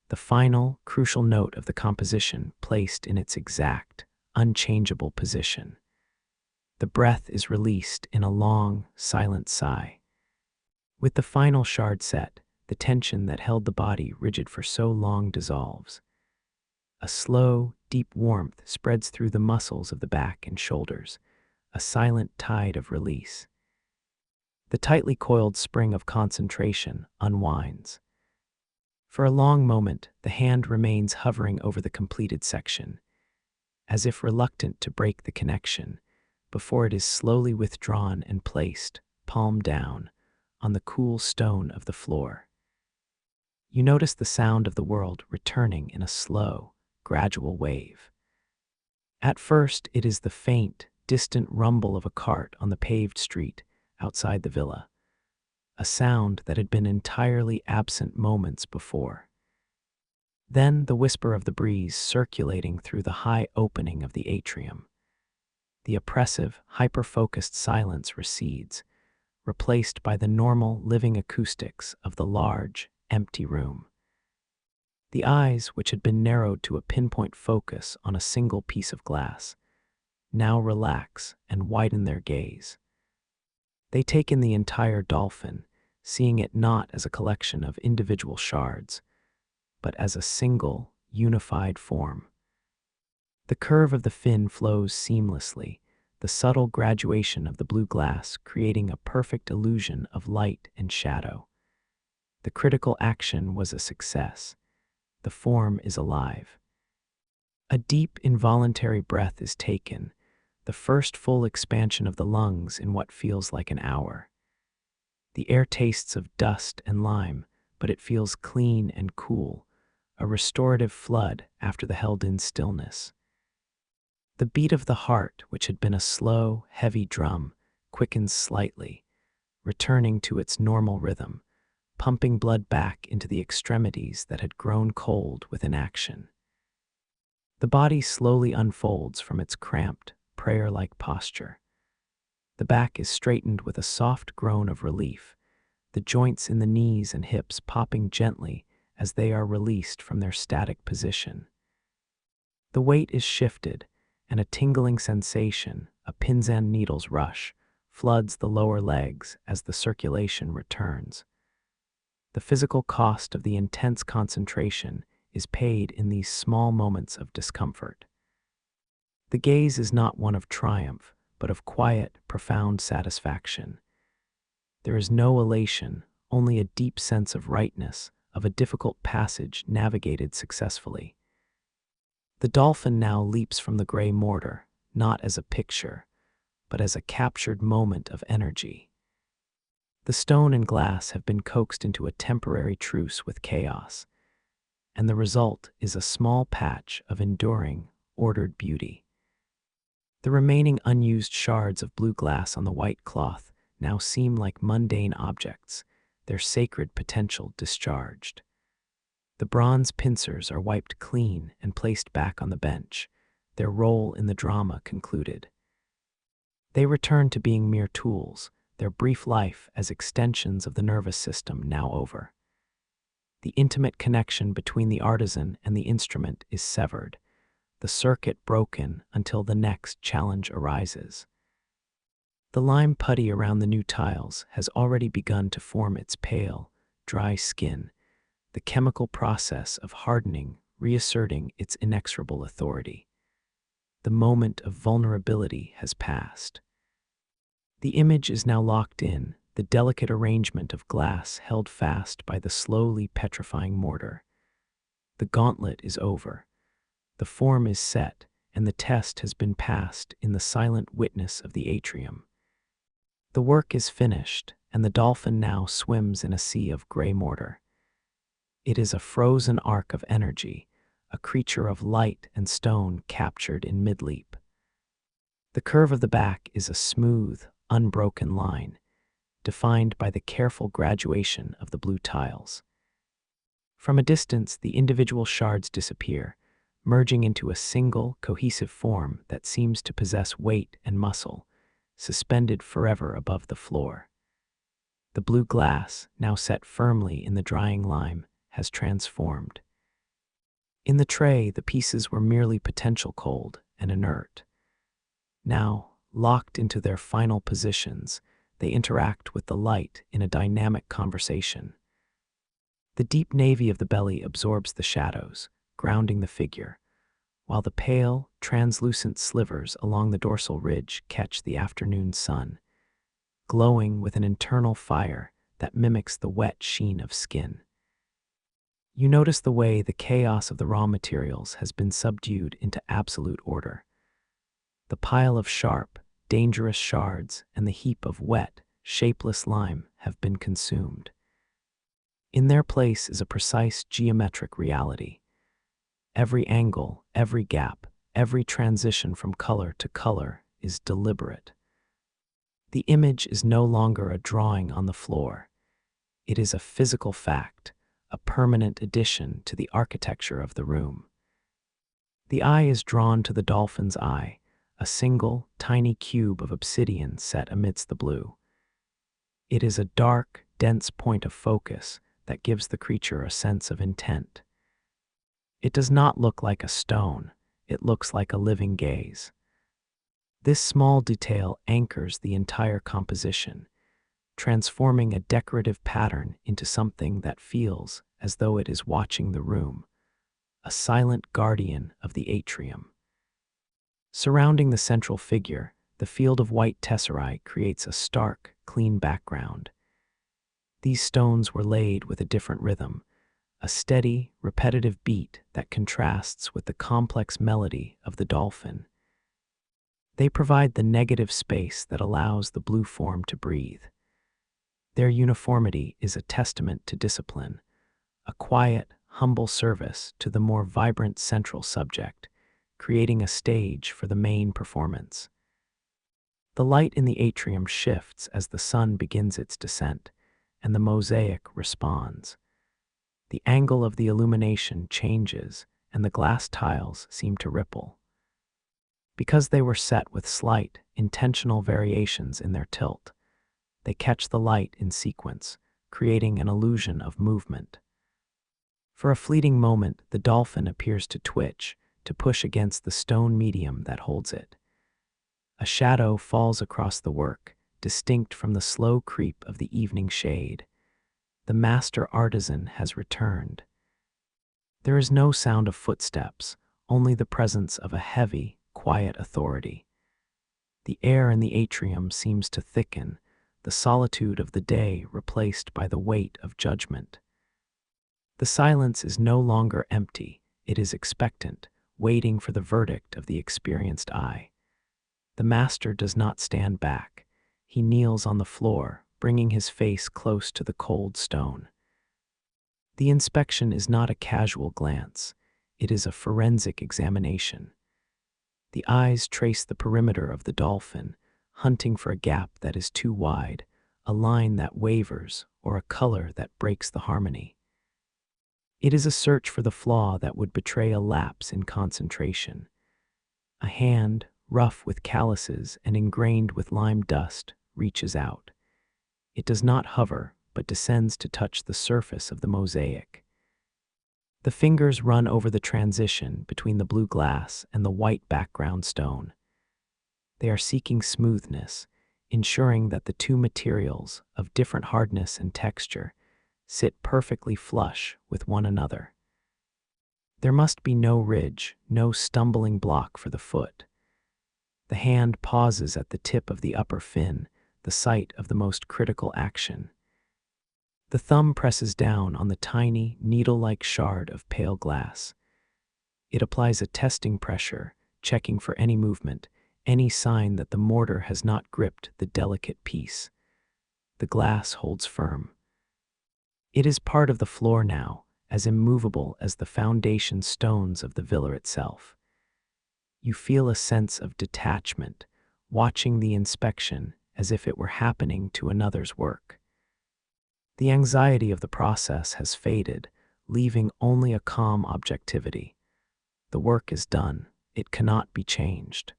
the final, crucial note of the composition placed in its exact, unchangeable position. The breath is released in a long, silent sigh. With the final shard set, the tension that held the body rigid for so long dissolves. A slow, deep warmth spreads through the muscles of the back and shoulders, a silent tide of release. The tightly coiled spring of concentration unwinds. For a long moment, the hand remains hovering over the completed section, as if reluctant to break the connection, before it is slowly withdrawn and placed, palm down, on the cool stone of the floor. You notice the sound of the world returning in a slow, gradual wave. At first, it is the faint, distant rumble of a cart on the paved street outside the villa, a sound that had been entirely absent moments before. Then the whisper of the breeze circulating through the high opening of the atrium. The oppressive, hyper-focused silence recedes, replaced by the normal, living acoustics of the large, empty room. The eyes, which had been narrowed to a pinpoint focus on a single piece of glass, now relax and widen their gaze. They take in the entire dolphin, seeing it not as a collection of individual shards, but as a single, unified form. The curve of the fin flows seamlessly, the subtle graduation of the blue glass creating a perfect illusion of light and shadow. The critical action was a success. The form is alive. A deep, involuntary breath is taken, the first full expansion of the lungs in what feels like an hour. The air tastes of dust and lime, but it feels clean and cool, a restorative flood after the held-in stillness. The beat of the heart, which had been a slow, heavy drum, quickens slightly, returning to its normal rhythm, pumping blood back into the extremities that had grown cold with inaction. The body slowly unfolds from its cramped, prayer-like posture. The back is straightened with a soft groan of relief, the joints in the knees and hips popping gently as they are released from their static position. The weight is shifted, and a tingling sensation, a pins and needles rush, floods the lower legs as the circulation returns. The physical cost of the intense concentration is paid in these small moments of discomfort. The gaze is not one of triumph, but of quiet, profound satisfaction. There is no elation, only a deep sense of rightness, of a difficult passage navigated successfully. The dolphin now leaps from the gray mortar, not as a picture, but as a captured moment of energy. The stone and glass have been coaxed into a temporary truce with chaos, and the result is a small patch of enduring, ordered beauty. The remaining unused shards of blue glass on the white cloth now seem like mundane objects, their sacred potential discharged. The bronze pincers are wiped clean and placed back on the bench, their role in the drama concluded. They return to being mere tools, their brief life as extensions of the nervous system now over. The intimate connection between the artisan and the instrument is severed, the circuit broken until the next challenge arises. The lime putty around the new tiles has already begun to form its pale, dry skin, the chemical process of hardening reasserting its inexorable authority. The moment of vulnerability has passed. The image is now locked in, the delicate arrangement of glass held fast by the slowly petrifying mortar. The gauntlet is over. The form is set, and the test has been passed in the silent witness of the atrium. The work is finished, and the dolphin now swims in a sea of gray mortar. It is a frozen arc of energy, a creature of light and stone captured in mid-leap. The curve of the back is a smooth, unbroken line, defined by the careful graduation of the blue tiles. From a distance, the individual shards disappear, merging into a single, cohesive form that seems to possess weight and muscle, suspended forever above the floor. The blue glass, now set firmly in the drying lime, has transformed. In the tray, the pieces were merely potential cold and inert. Now, locked into their final positions, they interact with the light in a dynamic conversation. The deep navy of the belly absorbs the shadows, grounding the figure, while the pale, translucent slivers along the dorsal ridge catch the afternoon sun, glowing with an internal fire that mimics the wet sheen of skin. You notice the way the chaos of the raw materials has been subdued into absolute order. The pile of sharp, dangerous shards and the heap of wet, shapeless lime have been consumed. In their place is a precise geometric reality. Every angle, every gap, every transition from color to color is deliberate. The image is no longer a drawing on the floor. It is a physical fact, a permanent addition to the architecture of the room. The eye is drawn to the dolphin's eye, a single, tiny cube of obsidian set amidst the blue. It is a dark, dense point of focus that gives the creature a sense of intent. It does not look like a stone, it looks like a living gaze. This small detail anchors the entire composition, transforming a decorative pattern into something that feels as though it is watching the room, a silent guardian of the atrium. Surrounding the central figure, the field of white tesserae creates a stark, clean background. These stones were laid with a different rhythm, a steady, repetitive beat that contrasts with the complex melody of the dolphin. They provide the negative space that allows the blue form to breathe. Their uniformity is a testament to discipline, a quiet, humble service to the more vibrant central subject, creating a stage for the main performance. The light in the atrium shifts as the sun begins its descent, and the mosaic responds. The angle of the illumination changes, and the glass tiles seem to ripple. Because they were set with slight, intentional variations in their tilt, they catch the light in sequence, creating an illusion of movement. For a fleeting moment, the dolphin appears to twitch, to push against the stone medium that holds it. A shadow falls across the work, distinct from the slow creep of the evening shade. The master artisan has returned. There is no sound of footsteps, only the presence of a heavy, quiet authority. The air in the atrium seems to thicken, the solitude of the day replaced by the weight of judgment. The silence is no longer empty, it is expectant, waiting for the verdict of the experienced eye. The master does not stand back. He kneels on the floor, bringing his face close to the cold stone. The inspection is not a casual glance, it is a forensic examination. The eyes trace the perimeter of the dolphin, hunting for a gap that is too wide, a line that wavers, or a color that breaks the harmony. It is a search for the flaw that would betray a lapse in concentration. A hand, rough with calluses and ingrained with lime dust, reaches out. It does not hover, but descends to touch the surface of the mosaic. The fingers run over the transition between the blue glass and the white background stone. They are seeking smoothness, ensuring that the two materials, of different hardness and texture, sit perfectly flush with one another. There must be no ridge, no stumbling block for the foot. The hand pauses at the tip of the upper fin, the site of the most critical action. The thumb presses down on the tiny, needle-like shard of pale glass. It applies a testing pressure, checking for any movement, any sign that the mortar has not gripped the delicate piece. The glass holds firm. It is part of the floor now, as immovable as the foundation stones of the villa itself. You feel a sense of detachment, watching the inspection as if it were happening to another's work. The anxiety of the process has faded, leaving only a calm objectivity. The work is done. It cannot be changed.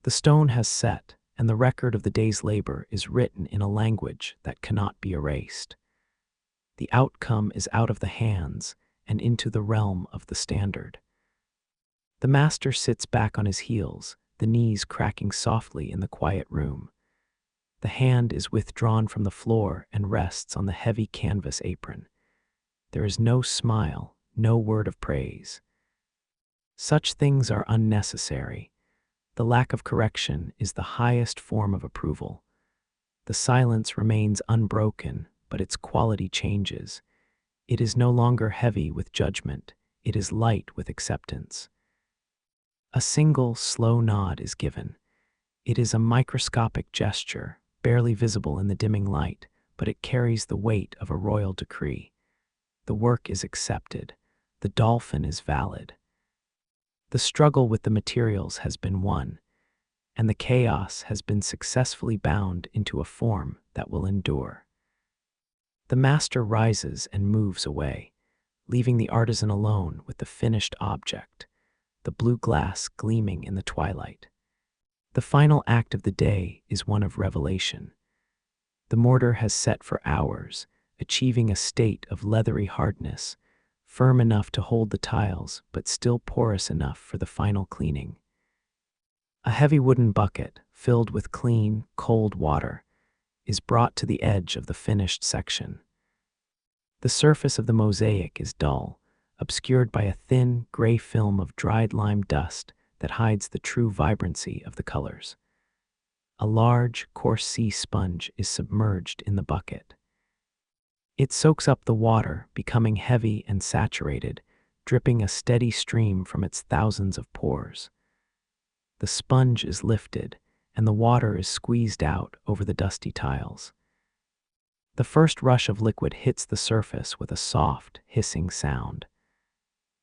The stone has set, and the record of the day's labor is written in a language that cannot be erased. The outcome is out of the hands and into the realm of the standard. The master sits back on his heels, the knees cracking softly in the quiet room. The hand is withdrawn from the floor and rests on the heavy canvas apron. There is no smile, no word of praise. Such things are unnecessary. The lack of correction is the highest form of approval. The silence remains unbroken, but its quality changes. It is no longer heavy with judgment, it is light with acceptance. A single, slow nod is given. It is a microscopic gesture, barely visible in the dimming light, but it carries the weight of a royal decree. The work is accepted. The dolphin is valid. The struggle with the materials has been won, and the chaos has been successfully bound into a form that will endure. The master rises and moves away, leaving the artisan alone with the finished object, the blue glass gleaming in the twilight. The final act of the day is one of revelation. The mortar has set for hours, achieving a state of leathery hardness, firm enough to hold the tiles, but still porous enough for the final cleaning. A heavy wooden bucket, filled with clean, cold water, is brought to the edge of the finished section. The surface of the mosaic is dull, obscured by a thin, gray film of dried lime dust that hides the true vibrancy of the colors. A large, coarse sea sponge is submerged in the bucket. It soaks up the water, becoming heavy and saturated, dripping a steady stream from its thousands of pores. the sponge is lifted, and the water is squeezed out over the dusty tiles. The first rush of liquid hits the surface with a soft, hissing sound.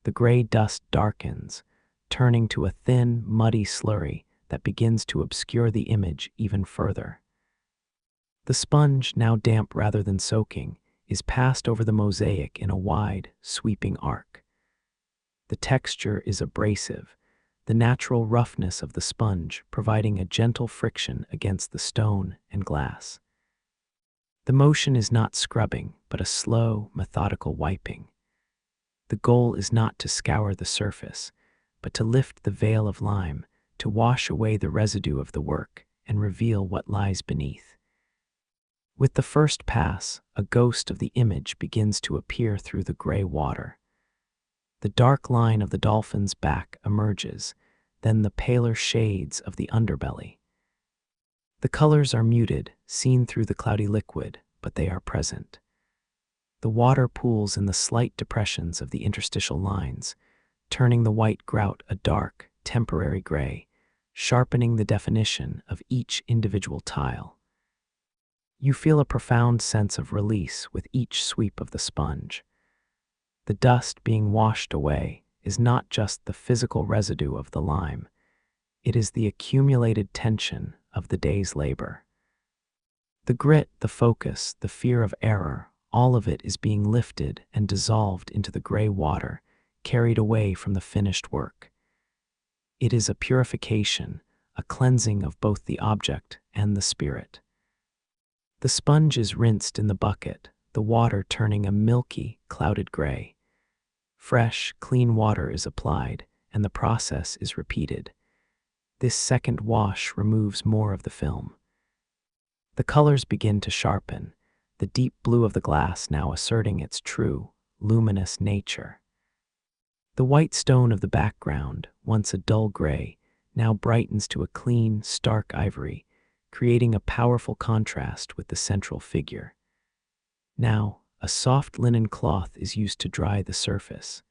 The gray dust darkens, turning to a thin, muddy slurry that begins to obscure the image even further. The sponge, now damp rather than soaking, is passed over the mosaic in a wide, sweeping arc. The texture is abrasive, the natural roughness of the sponge providing a gentle friction against the stone and glass. The motion is not scrubbing, but a slow, methodical wiping. The goal is not to scour the surface, but to lift the veil of lime, to wash away the residue of the work and reveal what lies beneath. With the first pass, a ghost of the image begins to appear through the gray water. The dark line of the dolphin's back emerges, then the paler shades of the underbelly. The colors are muted, seen through the cloudy liquid, but they are present. The water pools in the slight depressions of the interstitial lines, turning the white grout a dark, temporary gray, sharpening the definition of each individual tile. You feel a profound sense of release with each sweep of the sponge. The dust being washed away is not just the physical residue of the lime, it is the accumulated tension of the day's labor. The grit, the focus, the fear of error, all of it is being lifted and dissolved into the gray water, carried away from the finished work. It is a purification, a cleansing of both the object and the spirit. The sponge is rinsed in the bucket, the water turning a milky, clouded gray. Fresh, clean water is applied, and the process is repeated. This second wash removes more of the film. The colors begin to sharpen, the deep blue of the glass now asserting its true, luminous nature. The white stone of the background, once a dull gray, now brightens to a clean, stark ivory, creating a powerful contrast with the central figure. Now, a soft linen cloth is used to dry the surface.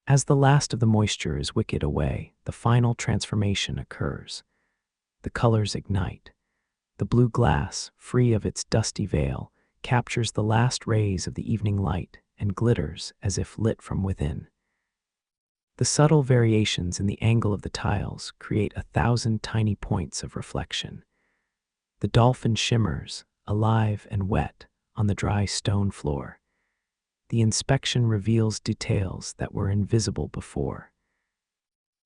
As the last of the moisture is wicked away, the final transformation occurs. The colors ignite. The blue glass, free of its dusty veil, captures the last rays of the evening light and glitters as if lit from within. The subtle variations in the angle of the tiles create 1,000 tiny points of reflection. The dolphin shimmers, alive and wet, on the dry stone floor. The inspection reveals details that were invisible before.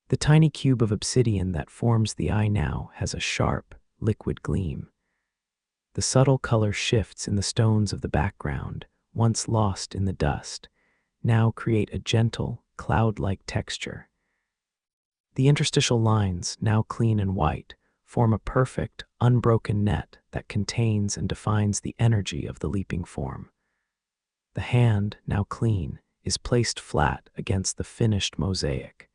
The tiny cube of obsidian that forms the eye now has a sharp, liquid gleam. The subtle color shifts in the stones of the background, once lost in the dust, now create a gentle, cloud-like texture. The interstitial lines, now clean and white, form a perfect, unbroken net that contains and defines the energy of the leaping form. The hand, now clean, is placed flat against the finished mosaic.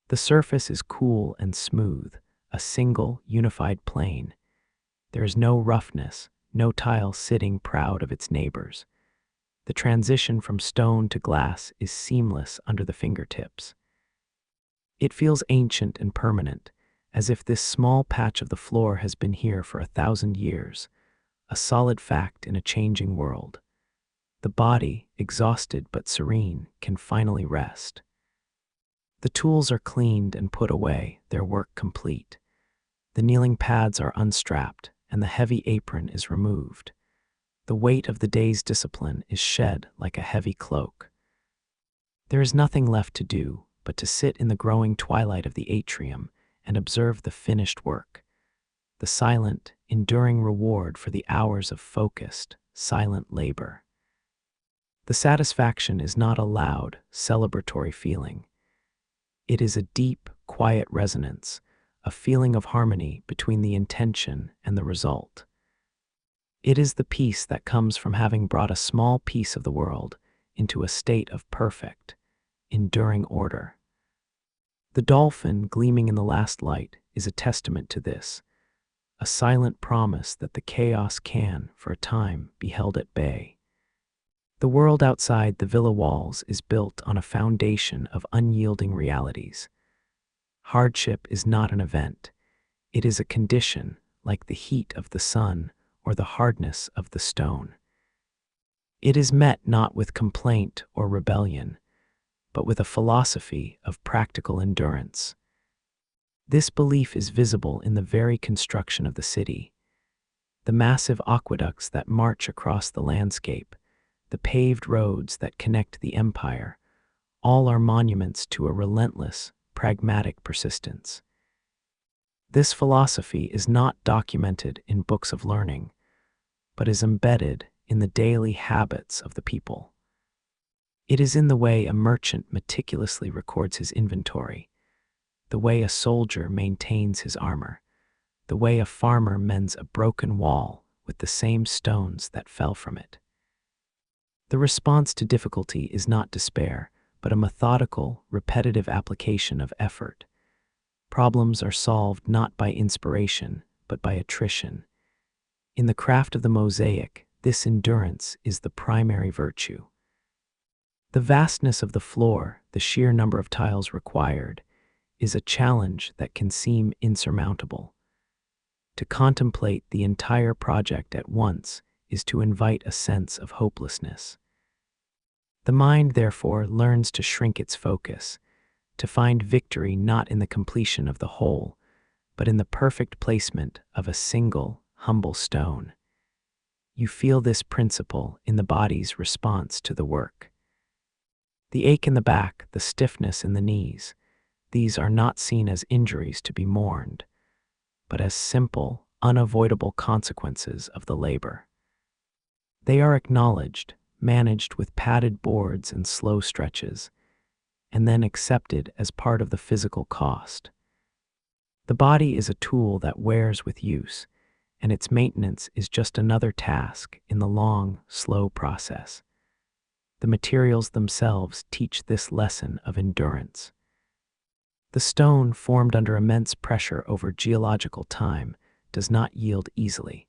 The surface is cool and smooth, a single, unified plane. There is no roughness, no tile sitting proud of its neighbors. The transition from stone to glass is seamless under the fingertips. It feels ancient and permanent, as if this small patch of the floor has been here for 1,000 years, a solid fact in a changing world. The body, exhausted but serene, can finally rest. The tools are cleaned and put away, their work complete. The kneeling pads are unstrapped, and the heavy apron is removed. The weight of the day's discipline is shed like a heavy cloak. There is nothing left to do but to sit in the growing twilight of the atrium and observe the finished work, the silent, enduring reward for the hours of focused, silent labor. The satisfaction is not a loud, celebratory feeling. It is a deep, quiet resonance, a feeling of harmony between the intention and the result. It is the peace that comes from having brought a small piece of the world into a state of perfect, enduring order. The dolphin gleaming in the last light is a testament to this, a silent promise that the chaos can, for a time, be held at bay. The world outside the villa walls is built on a foundation of unyielding realities. Hardship is not an event. It is a condition, like the heat of the sun or the hardness of the stone. It is met not with complaint or rebellion, but with a philosophy of practical endurance. This belief is visible in the very construction of the city. The massive aqueducts that march across the landscape, the paved roads that connect the empire, all are monuments to a relentless, pragmatic persistence. This philosophy is not documented in books of learning, but is embedded in the daily habits of the people. It is in the way a merchant meticulously records his inventory, the way a soldier maintains his armor, the way a farmer mends a broken wall with the same stones that fell from it. The response to difficulty is not despair, but a methodical, repetitive application of effort. Problems are solved not by inspiration, but by attrition. In the craft of the mosaic, this endurance is the primary virtue. The vastness of the floor, the sheer number of tiles required, is a challenge that can seem insurmountable. To contemplate the entire project at once is to invite a sense of hopelessness. The mind, therefore, learns to shrink its focus, to find victory not in the completion of the whole, but in the perfect placement of a single, humble stone. You feel this principle in the body's response to the work. The ache in the back, the stiffness in the knees, these are not seen as injuries to be mourned, but as simple, unavoidable consequences of the labor. They are acknowledged, managed with padded boards and slow stretches, and then accepted as part of the physical cost. The body is a tool that wears with use, and its maintenance is just another task in the long, slow process. The materials themselves teach this lesson of endurance. The stone, formed under immense pressure over geological time, does not yield easily.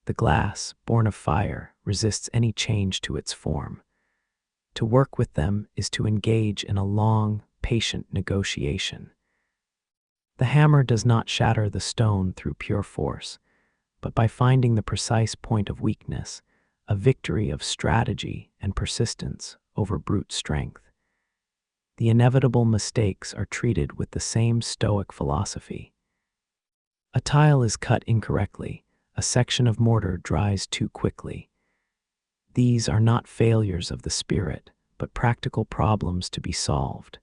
The glass, born of fire, resists any change to its form. To work with them is to engage in a long, patient negotiation. The hammer does not shatter the stone through pure force, but by finding the precise point of weakness, a victory of strategy and persistence over brute strength. The inevitable mistakes are treated with the same stoic philosophy. A tile is cut incorrectly, a section of mortar dries too quickly. These are not failures of the spirit, but practical problems to be solved.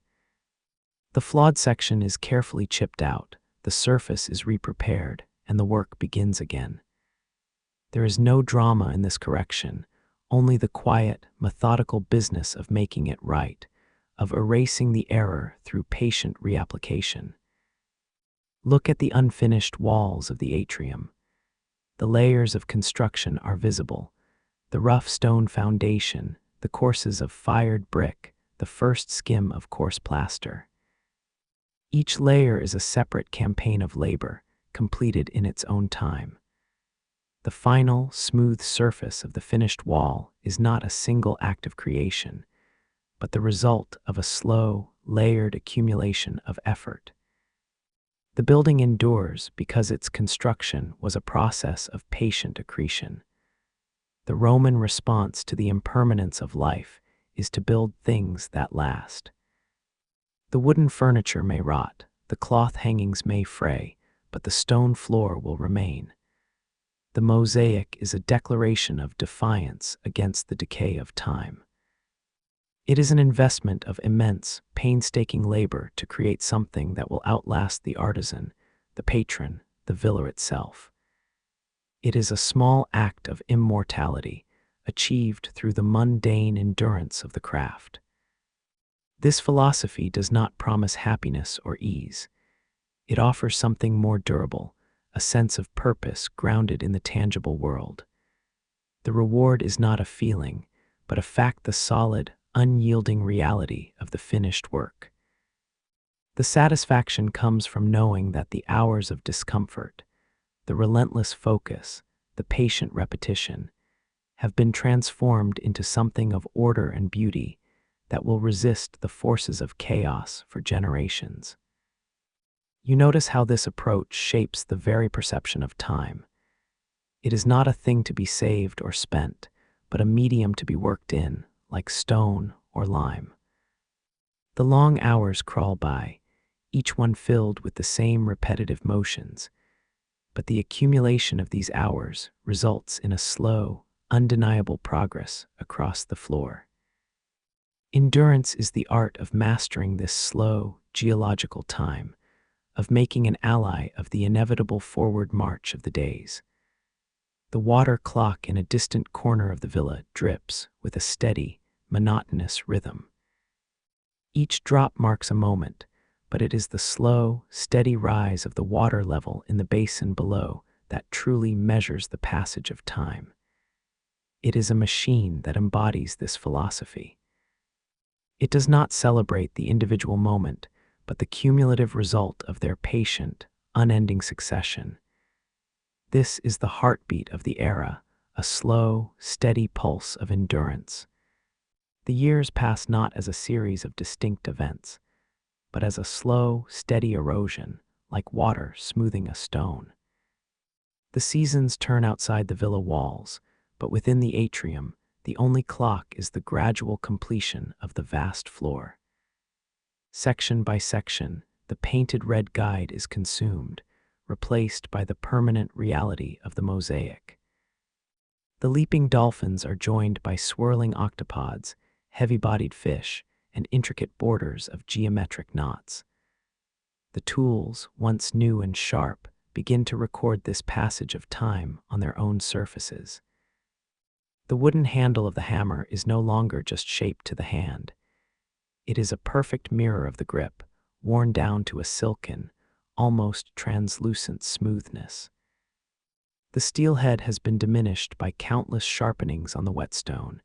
The flawed section is carefully chipped out, the surface is re-prepared, and the work begins again. There is no drama in this correction, only the quiet, methodical business of making it right, of erasing the error through patient reapplication. Look at the unfinished walls of the atrium. The layers of construction are visible, the rough stone foundation, the courses of fired brick, the first skim of coarse plaster. Each layer is a separate campaign of labor, completed in its own time. The final, smooth surface of the finished wall is not a single act of creation, but the result of a slow, layered accumulation of effort. The building endures because its construction was a process of patient accretion. The Roman response to the impermanence of life is to build things that last. The wooden furniture may rot, the cloth hangings may fray, but the stone floor will remain. The mosaic is a declaration of defiance against the decay of time. It is an investment of immense, painstaking labor to create something that will outlast the artisan, the patron, the villa itself. It is a small act of immortality, achieved through the mundane endurance of the craft. This philosophy does not promise happiness or ease. It offers something more durable, a sense of purpose grounded in the tangible world. The reward is not a feeling, but a fact, the solid, unyielding reality of the finished work. The satisfaction comes from knowing that the hours of discomfort, the relentless focus, the patient repetition, have been transformed into something of order and beauty that will resist the forces of chaos for generations. You notice how this approach shapes the very perception of time. It is not a thing to be saved or spent, but a medium to be worked in, like stone or lime. The long hours crawl by, each one filled with the same repetitive motions, but the accumulation of these hours results in a slow, undeniable progress across the floor. Endurance is the art of mastering this slow, geological time, of making an ally of the inevitable forward march of the days. The water clock in a distant corner of the villa drips with a steady, monotonous rhythm. Each drop marks a moment, but it is the slow, steady rise of the water level in the basin below that truly measures the passage of time. It is a machine that embodies this philosophy. It does not celebrate the individual moment, but the cumulative result of their patient, unending succession. This is the heartbeat of the era, a slow, steady pulse of endurance. The years pass not as a series of distinct events, but as a slow, steady erosion, like water smoothing a stone. The seasons turn outside the villa walls, but within the atrium, the only clock is the gradual completion of the vast floor. Section by section, the painted red guide is consumed, replaced by the permanent reality of the mosaic. The leaping dolphins are joined by swirling octopods, heavy-bodied fish, and intricate borders of geometric knots. The tools, once new and sharp, begin to record this passage of time on their own surfaces. The wooden handle of the hammer is no longer just shaped to the hand. It is a perfect mirror of the grip, worn down to a silken, almost translucent smoothness. The steel head has been diminished by countless sharpenings on the whetstone,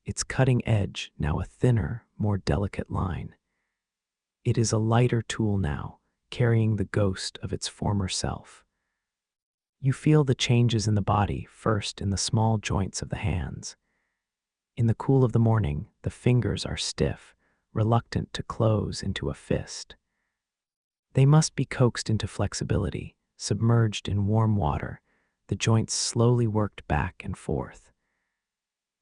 its cutting edge now a thinner, more delicate line. It is a lighter tool now, carrying the ghost of its former self. You feel the changes in the body first in the small joints of the hands. In the cool of the morning, the fingers are stiff, reluctant to close into a fist. They must be coaxed into flexibility, submerged in warm water, the joints slowly worked back and forth.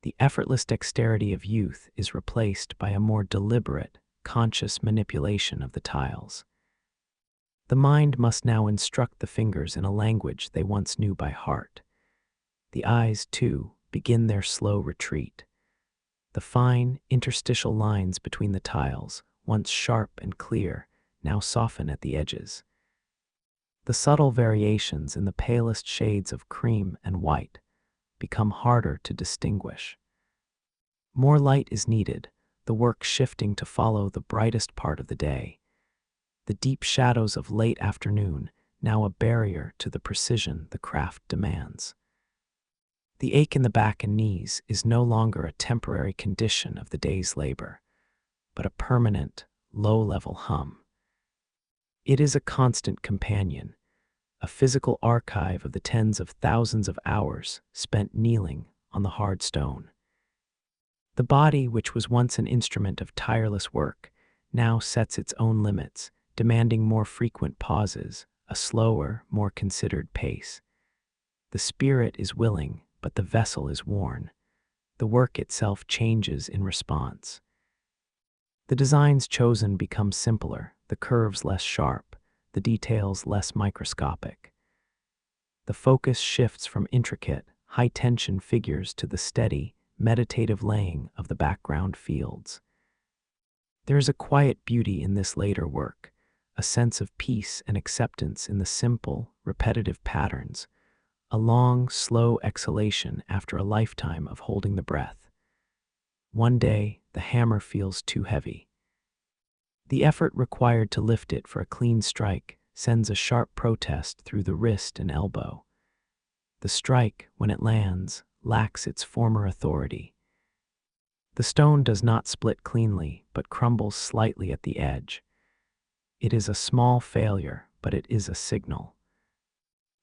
The effortless dexterity of youth is replaced by a more deliberate, conscious manipulation of the tiles. The mind must now instruct the fingers in a language they once knew by heart. The eyes, too, begin their slow retreat. The fine, interstitial lines between the tiles, once sharp and clear, now soften at the edges. The subtle variations in the palest shades of cream and white become harder to distinguish. More light is needed, the work shifting to follow the brightest part of the day. The deep shadows of late afternoon, now a barrier to the precision the craft demands. The ache in the back and knees is no longer a temporary condition of the day's labor, but a permanent, low-level hum. It is a constant companion, a physical archive of the tens of thousands of hours spent kneeling on the hard stone. The body, which was once an instrument of tireless work, now sets its own limits, demanding more frequent pauses, a slower, more considered pace. The spirit is willing, but the vessel is worn. The work itself changes in response. The designs chosen become simpler, the curves less sharp, the details less microscopic. The focus shifts from intricate, high-tension figures to the steady, meditative laying of the background fields. There is a quiet beauty in this later work, a sense of peace and acceptance in the simple, repetitive patterns, a long, slow exhalation after a lifetime of holding the breath. One day, the hammer feels too heavy. The effort required to lift it for a clean strike sends a sharp protest through the wrist and elbow. The strike, when it lands, lacks its former authority. The stone does not split cleanly, but crumbles slightly at the edge. It is a small failure, but it is a signal.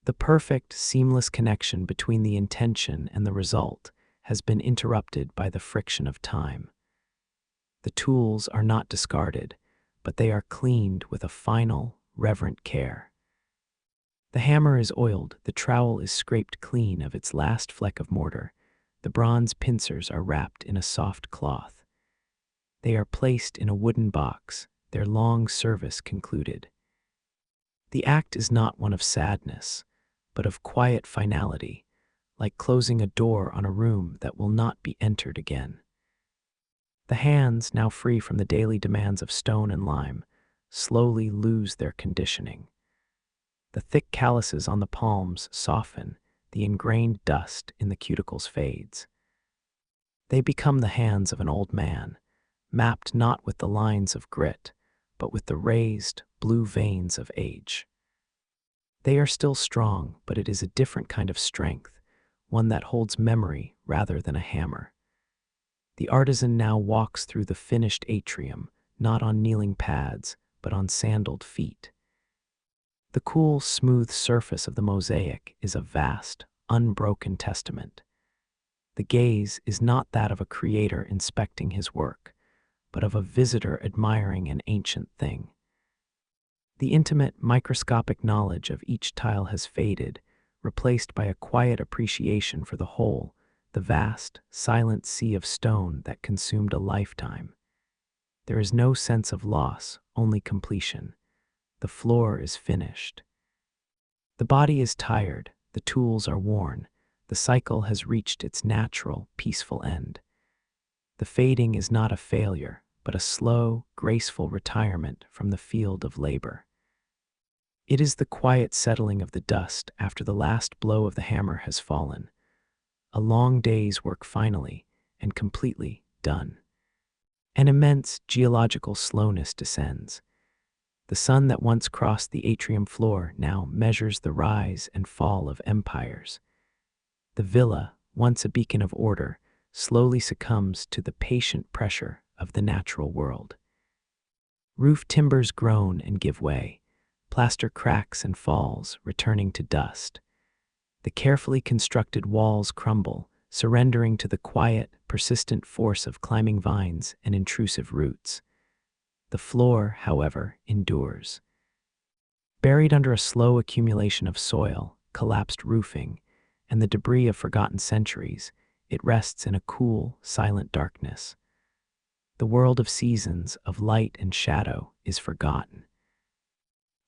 The perfect, seamless connection between the intention and the result has been interrupted by the friction of time. The tools are not discarded, but they are cleaned with a final, reverent care. The hammer is oiled, the trowel is scraped clean of its last fleck of mortar, the bronze pincers are wrapped in a soft cloth. They are placed in a wooden box, their long service concluded. The act is not one of sadness, but of quiet finality, like closing a door on a room that will not be entered again. The hands, now free from the daily demands of stone and lime, slowly lose their conditioning. The thick calluses on the palms soften, the ingrained dust in the cuticles fades. They become the hands of an old man, mapped not with the lines of grit, but with the raised, blue veins of age. They are still strong, but it is a different kind of strength, one that holds memory rather than a hammer. The artisan now walks through the finished atrium, not on kneeling pads, but on sandaled feet. The cool, smooth surface of the mosaic is a vast, unbroken testament. The gaze is not that of a creator inspecting his work, but of a visitor admiring an ancient thing. The intimate, microscopic knowledge of each tile has faded, replaced by a quiet appreciation for the whole, the vast, silent sea of stone that consumed a lifetime. There is no sense of loss, only completion. The floor is finished. The body is tired, the tools are worn, the cycle has reached its natural, peaceful end. The fading is not a failure, but a slow, graceful retirement from the field of labor. It is the quiet settling of the dust after the last blow of the hammer has fallen. A long day's work finally, and completely, done. An immense geological slowness descends. The sun that once crossed the atrium floor now measures the rise and fall of empires. The villa, once a beacon of order, slowly succumbs to the patient pressure of the natural world. Roof timbers groan and give way. Plaster cracks and falls, returning to dust. The carefully constructed walls crumble, surrendering to the quiet, persistent force of climbing vines and intrusive roots. The floor, however, endures. Buried under a slow accumulation of soil, collapsed roofing, and the debris of forgotten centuries, it rests in a cool, silent darkness. The world of seasons, of light and shadow, is forgotten.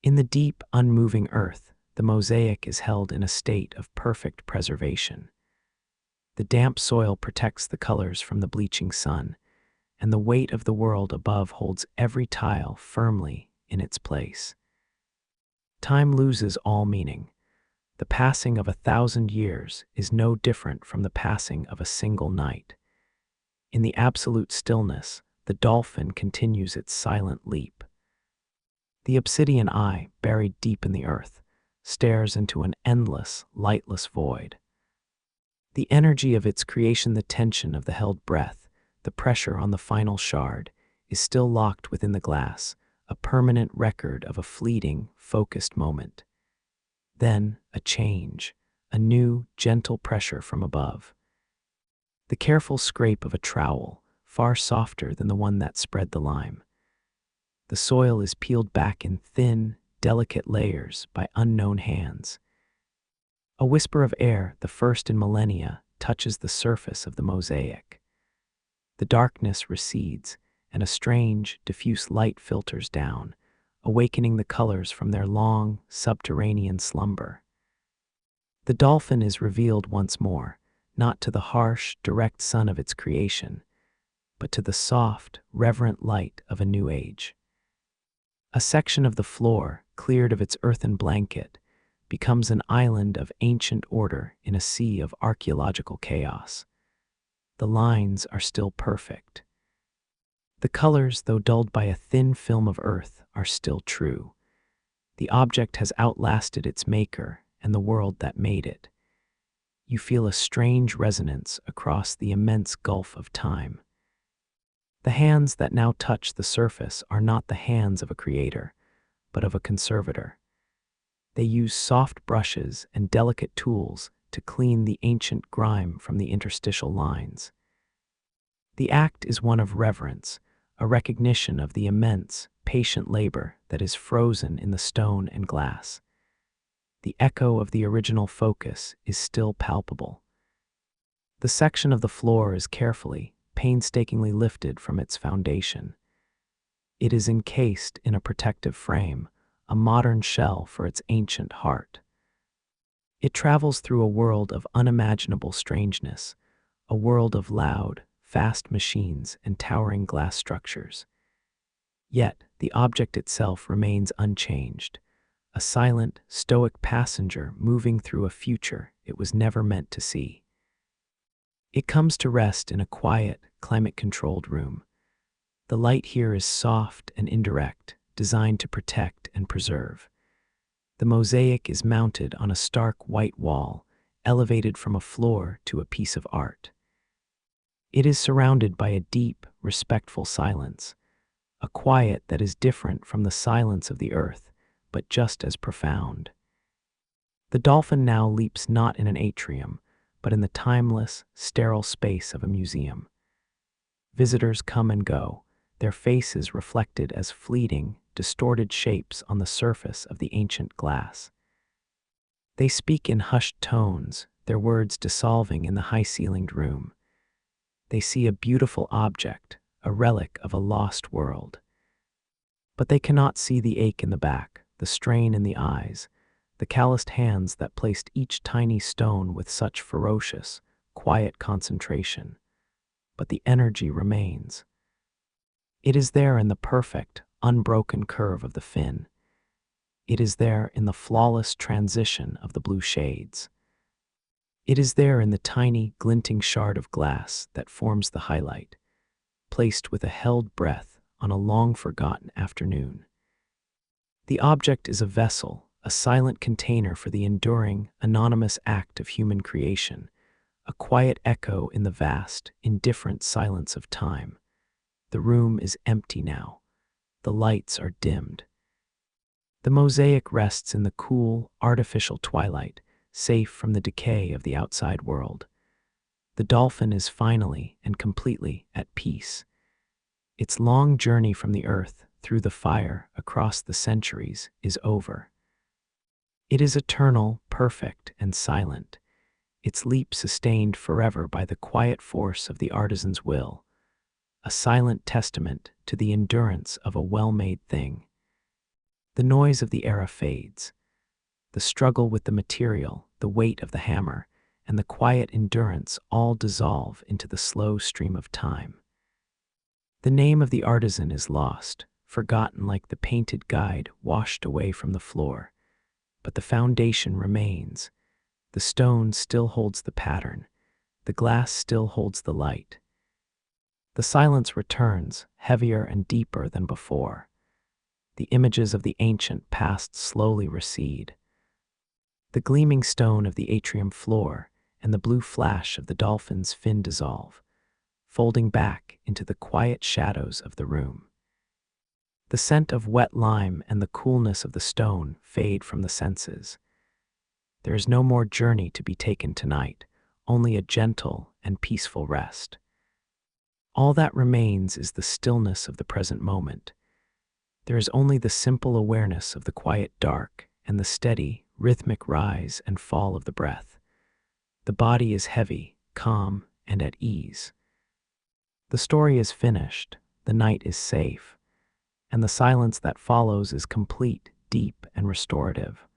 In the deep, unmoving earth, the mosaic is held in a state of perfect preservation. The damp soil protects the colors from the bleaching sun, and the weight of the world above holds every tile firmly in its place. Time loses all meaning. The passing of 1,000 years is no different from the passing of a single night. In the absolute stillness, the dolphin continues its silent leap. The obsidian eye, buried deep in the earth, stares into an endless, lightless void. The energy of its creation, the tension of the held breath, the pressure on the final shard, is still locked within the glass, a permanent record of a fleeting, focused moment. Then, a change, a new, gentle pressure from above. The careful scrape of a trowel, far softer than the one that spread the lime. The soil is peeled back in thin, delicate layers by unknown hands. A whisper of air, the first in millennia, touches the surface of the mosaic. The darkness recedes, and a strange, diffuse light filters down, awakening the colors from their long, subterranean slumber. The dolphin is revealed once more, not to the harsh, direct sun of its creation, but to the soft, reverent light of a new age. A section of the floor, cleared of its earthen blanket, becomes an island of ancient order in a sea of archaeological chaos. The lines are still perfect. The colors, though dulled by a thin film of earth, are still true. The object has outlasted its maker and the world that made it. You feel a strange resonance across the immense gulf of time. The hands that now touch the surface are not the hands of a creator, but of a conservator. They use soft brushes and delicate tools to clean the ancient grime from the interstitial lines. The act is one of reverence, a recognition of the immense, patient labor that is frozen in the stone and glass. The echo of the original focus is still palpable. The section of the floor is carefully, painstakingly lifted from its foundation. It is encased in a protective frame, a modern shell for its ancient heart. It travels through a world of unimaginable strangeness, a world of loud, fast machines and towering glass structures. Yet, the object itself remains unchanged, a silent, stoic passenger moving through a future it was never meant to see. It comes to rest in a quiet, climate-controlled room. The light here is soft and indirect, designed to protect and preserve. The mosaic is mounted on a stark white wall, elevated from a floor to a piece of art. It is surrounded by a deep, respectful silence, a quiet that is different from the silence of the earth, but just as profound. The dolphin now leaps not in an atrium, but in the timeless, sterile space of a museum. Visitors come and go, their faces reflected as fleeting, distorted shapes on the surface of the ancient glass. They speak in hushed tones, their words dissolving in the high-ceilinged room. They see a beautiful object, a relic of a lost world. But they cannot see the ache in the back, the strain in the eyes, the calloused hands that placed each tiny stone with such ferocious, quiet concentration. But the energy remains. It is there in the perfect, unbroken curve of the fin. It is there in the flawless transition of the blue shades. It is there in the tiny, glinting shard of glass that forms the highlight, placed with a held breath on a long-forgotten afternoon. The object is a vessel, a silent container for the enduring, anonymous act of human creation, a quiet echo in the vast, indifferent silence of time. The room is empty now. The lights are dimmed. The mosaic rests in the cool, artificial twilight, safe from the decay of the outside world. The dolphin is finally and completely at peace. Its long journey from the earth, through the fire, across the centuries, is over. It is eternal, perfect, and silent, its leap sustained forever by the quiet force of the artisan's will, a silent testament to the endurance of a well-made thing. The noise of the era fades. The struggle with the material, the weight of the hammer, and the quiet endurance all dissolve into the slow stream of time. The name of the artisan is lost, forgotten like the painted guide washed away from the floor. But the foundation remains. The stone still holds the pattern. The glass still holds the light. The silence returns, heavier and deeper than before. The images of the ancient past slowly recede. The gleaming stone of the atrium floor and the blue flash of the dolphin's fin dissolve, folding back into the quiet shadows of the room. The scent of wet lime and the coolness of the stone fade from the senses. There is no more journey to be taken tonight, only a gentle and peaceful rest. All that remains is the stillness of the present moment. There is only the simple awareness of the quiet dark and the steady, rhythmic rise and fall of the breath. The body is heavy, calm, and at ease. The story is finished, the night is safe, and the silence that follows is complete, deep, and restorative.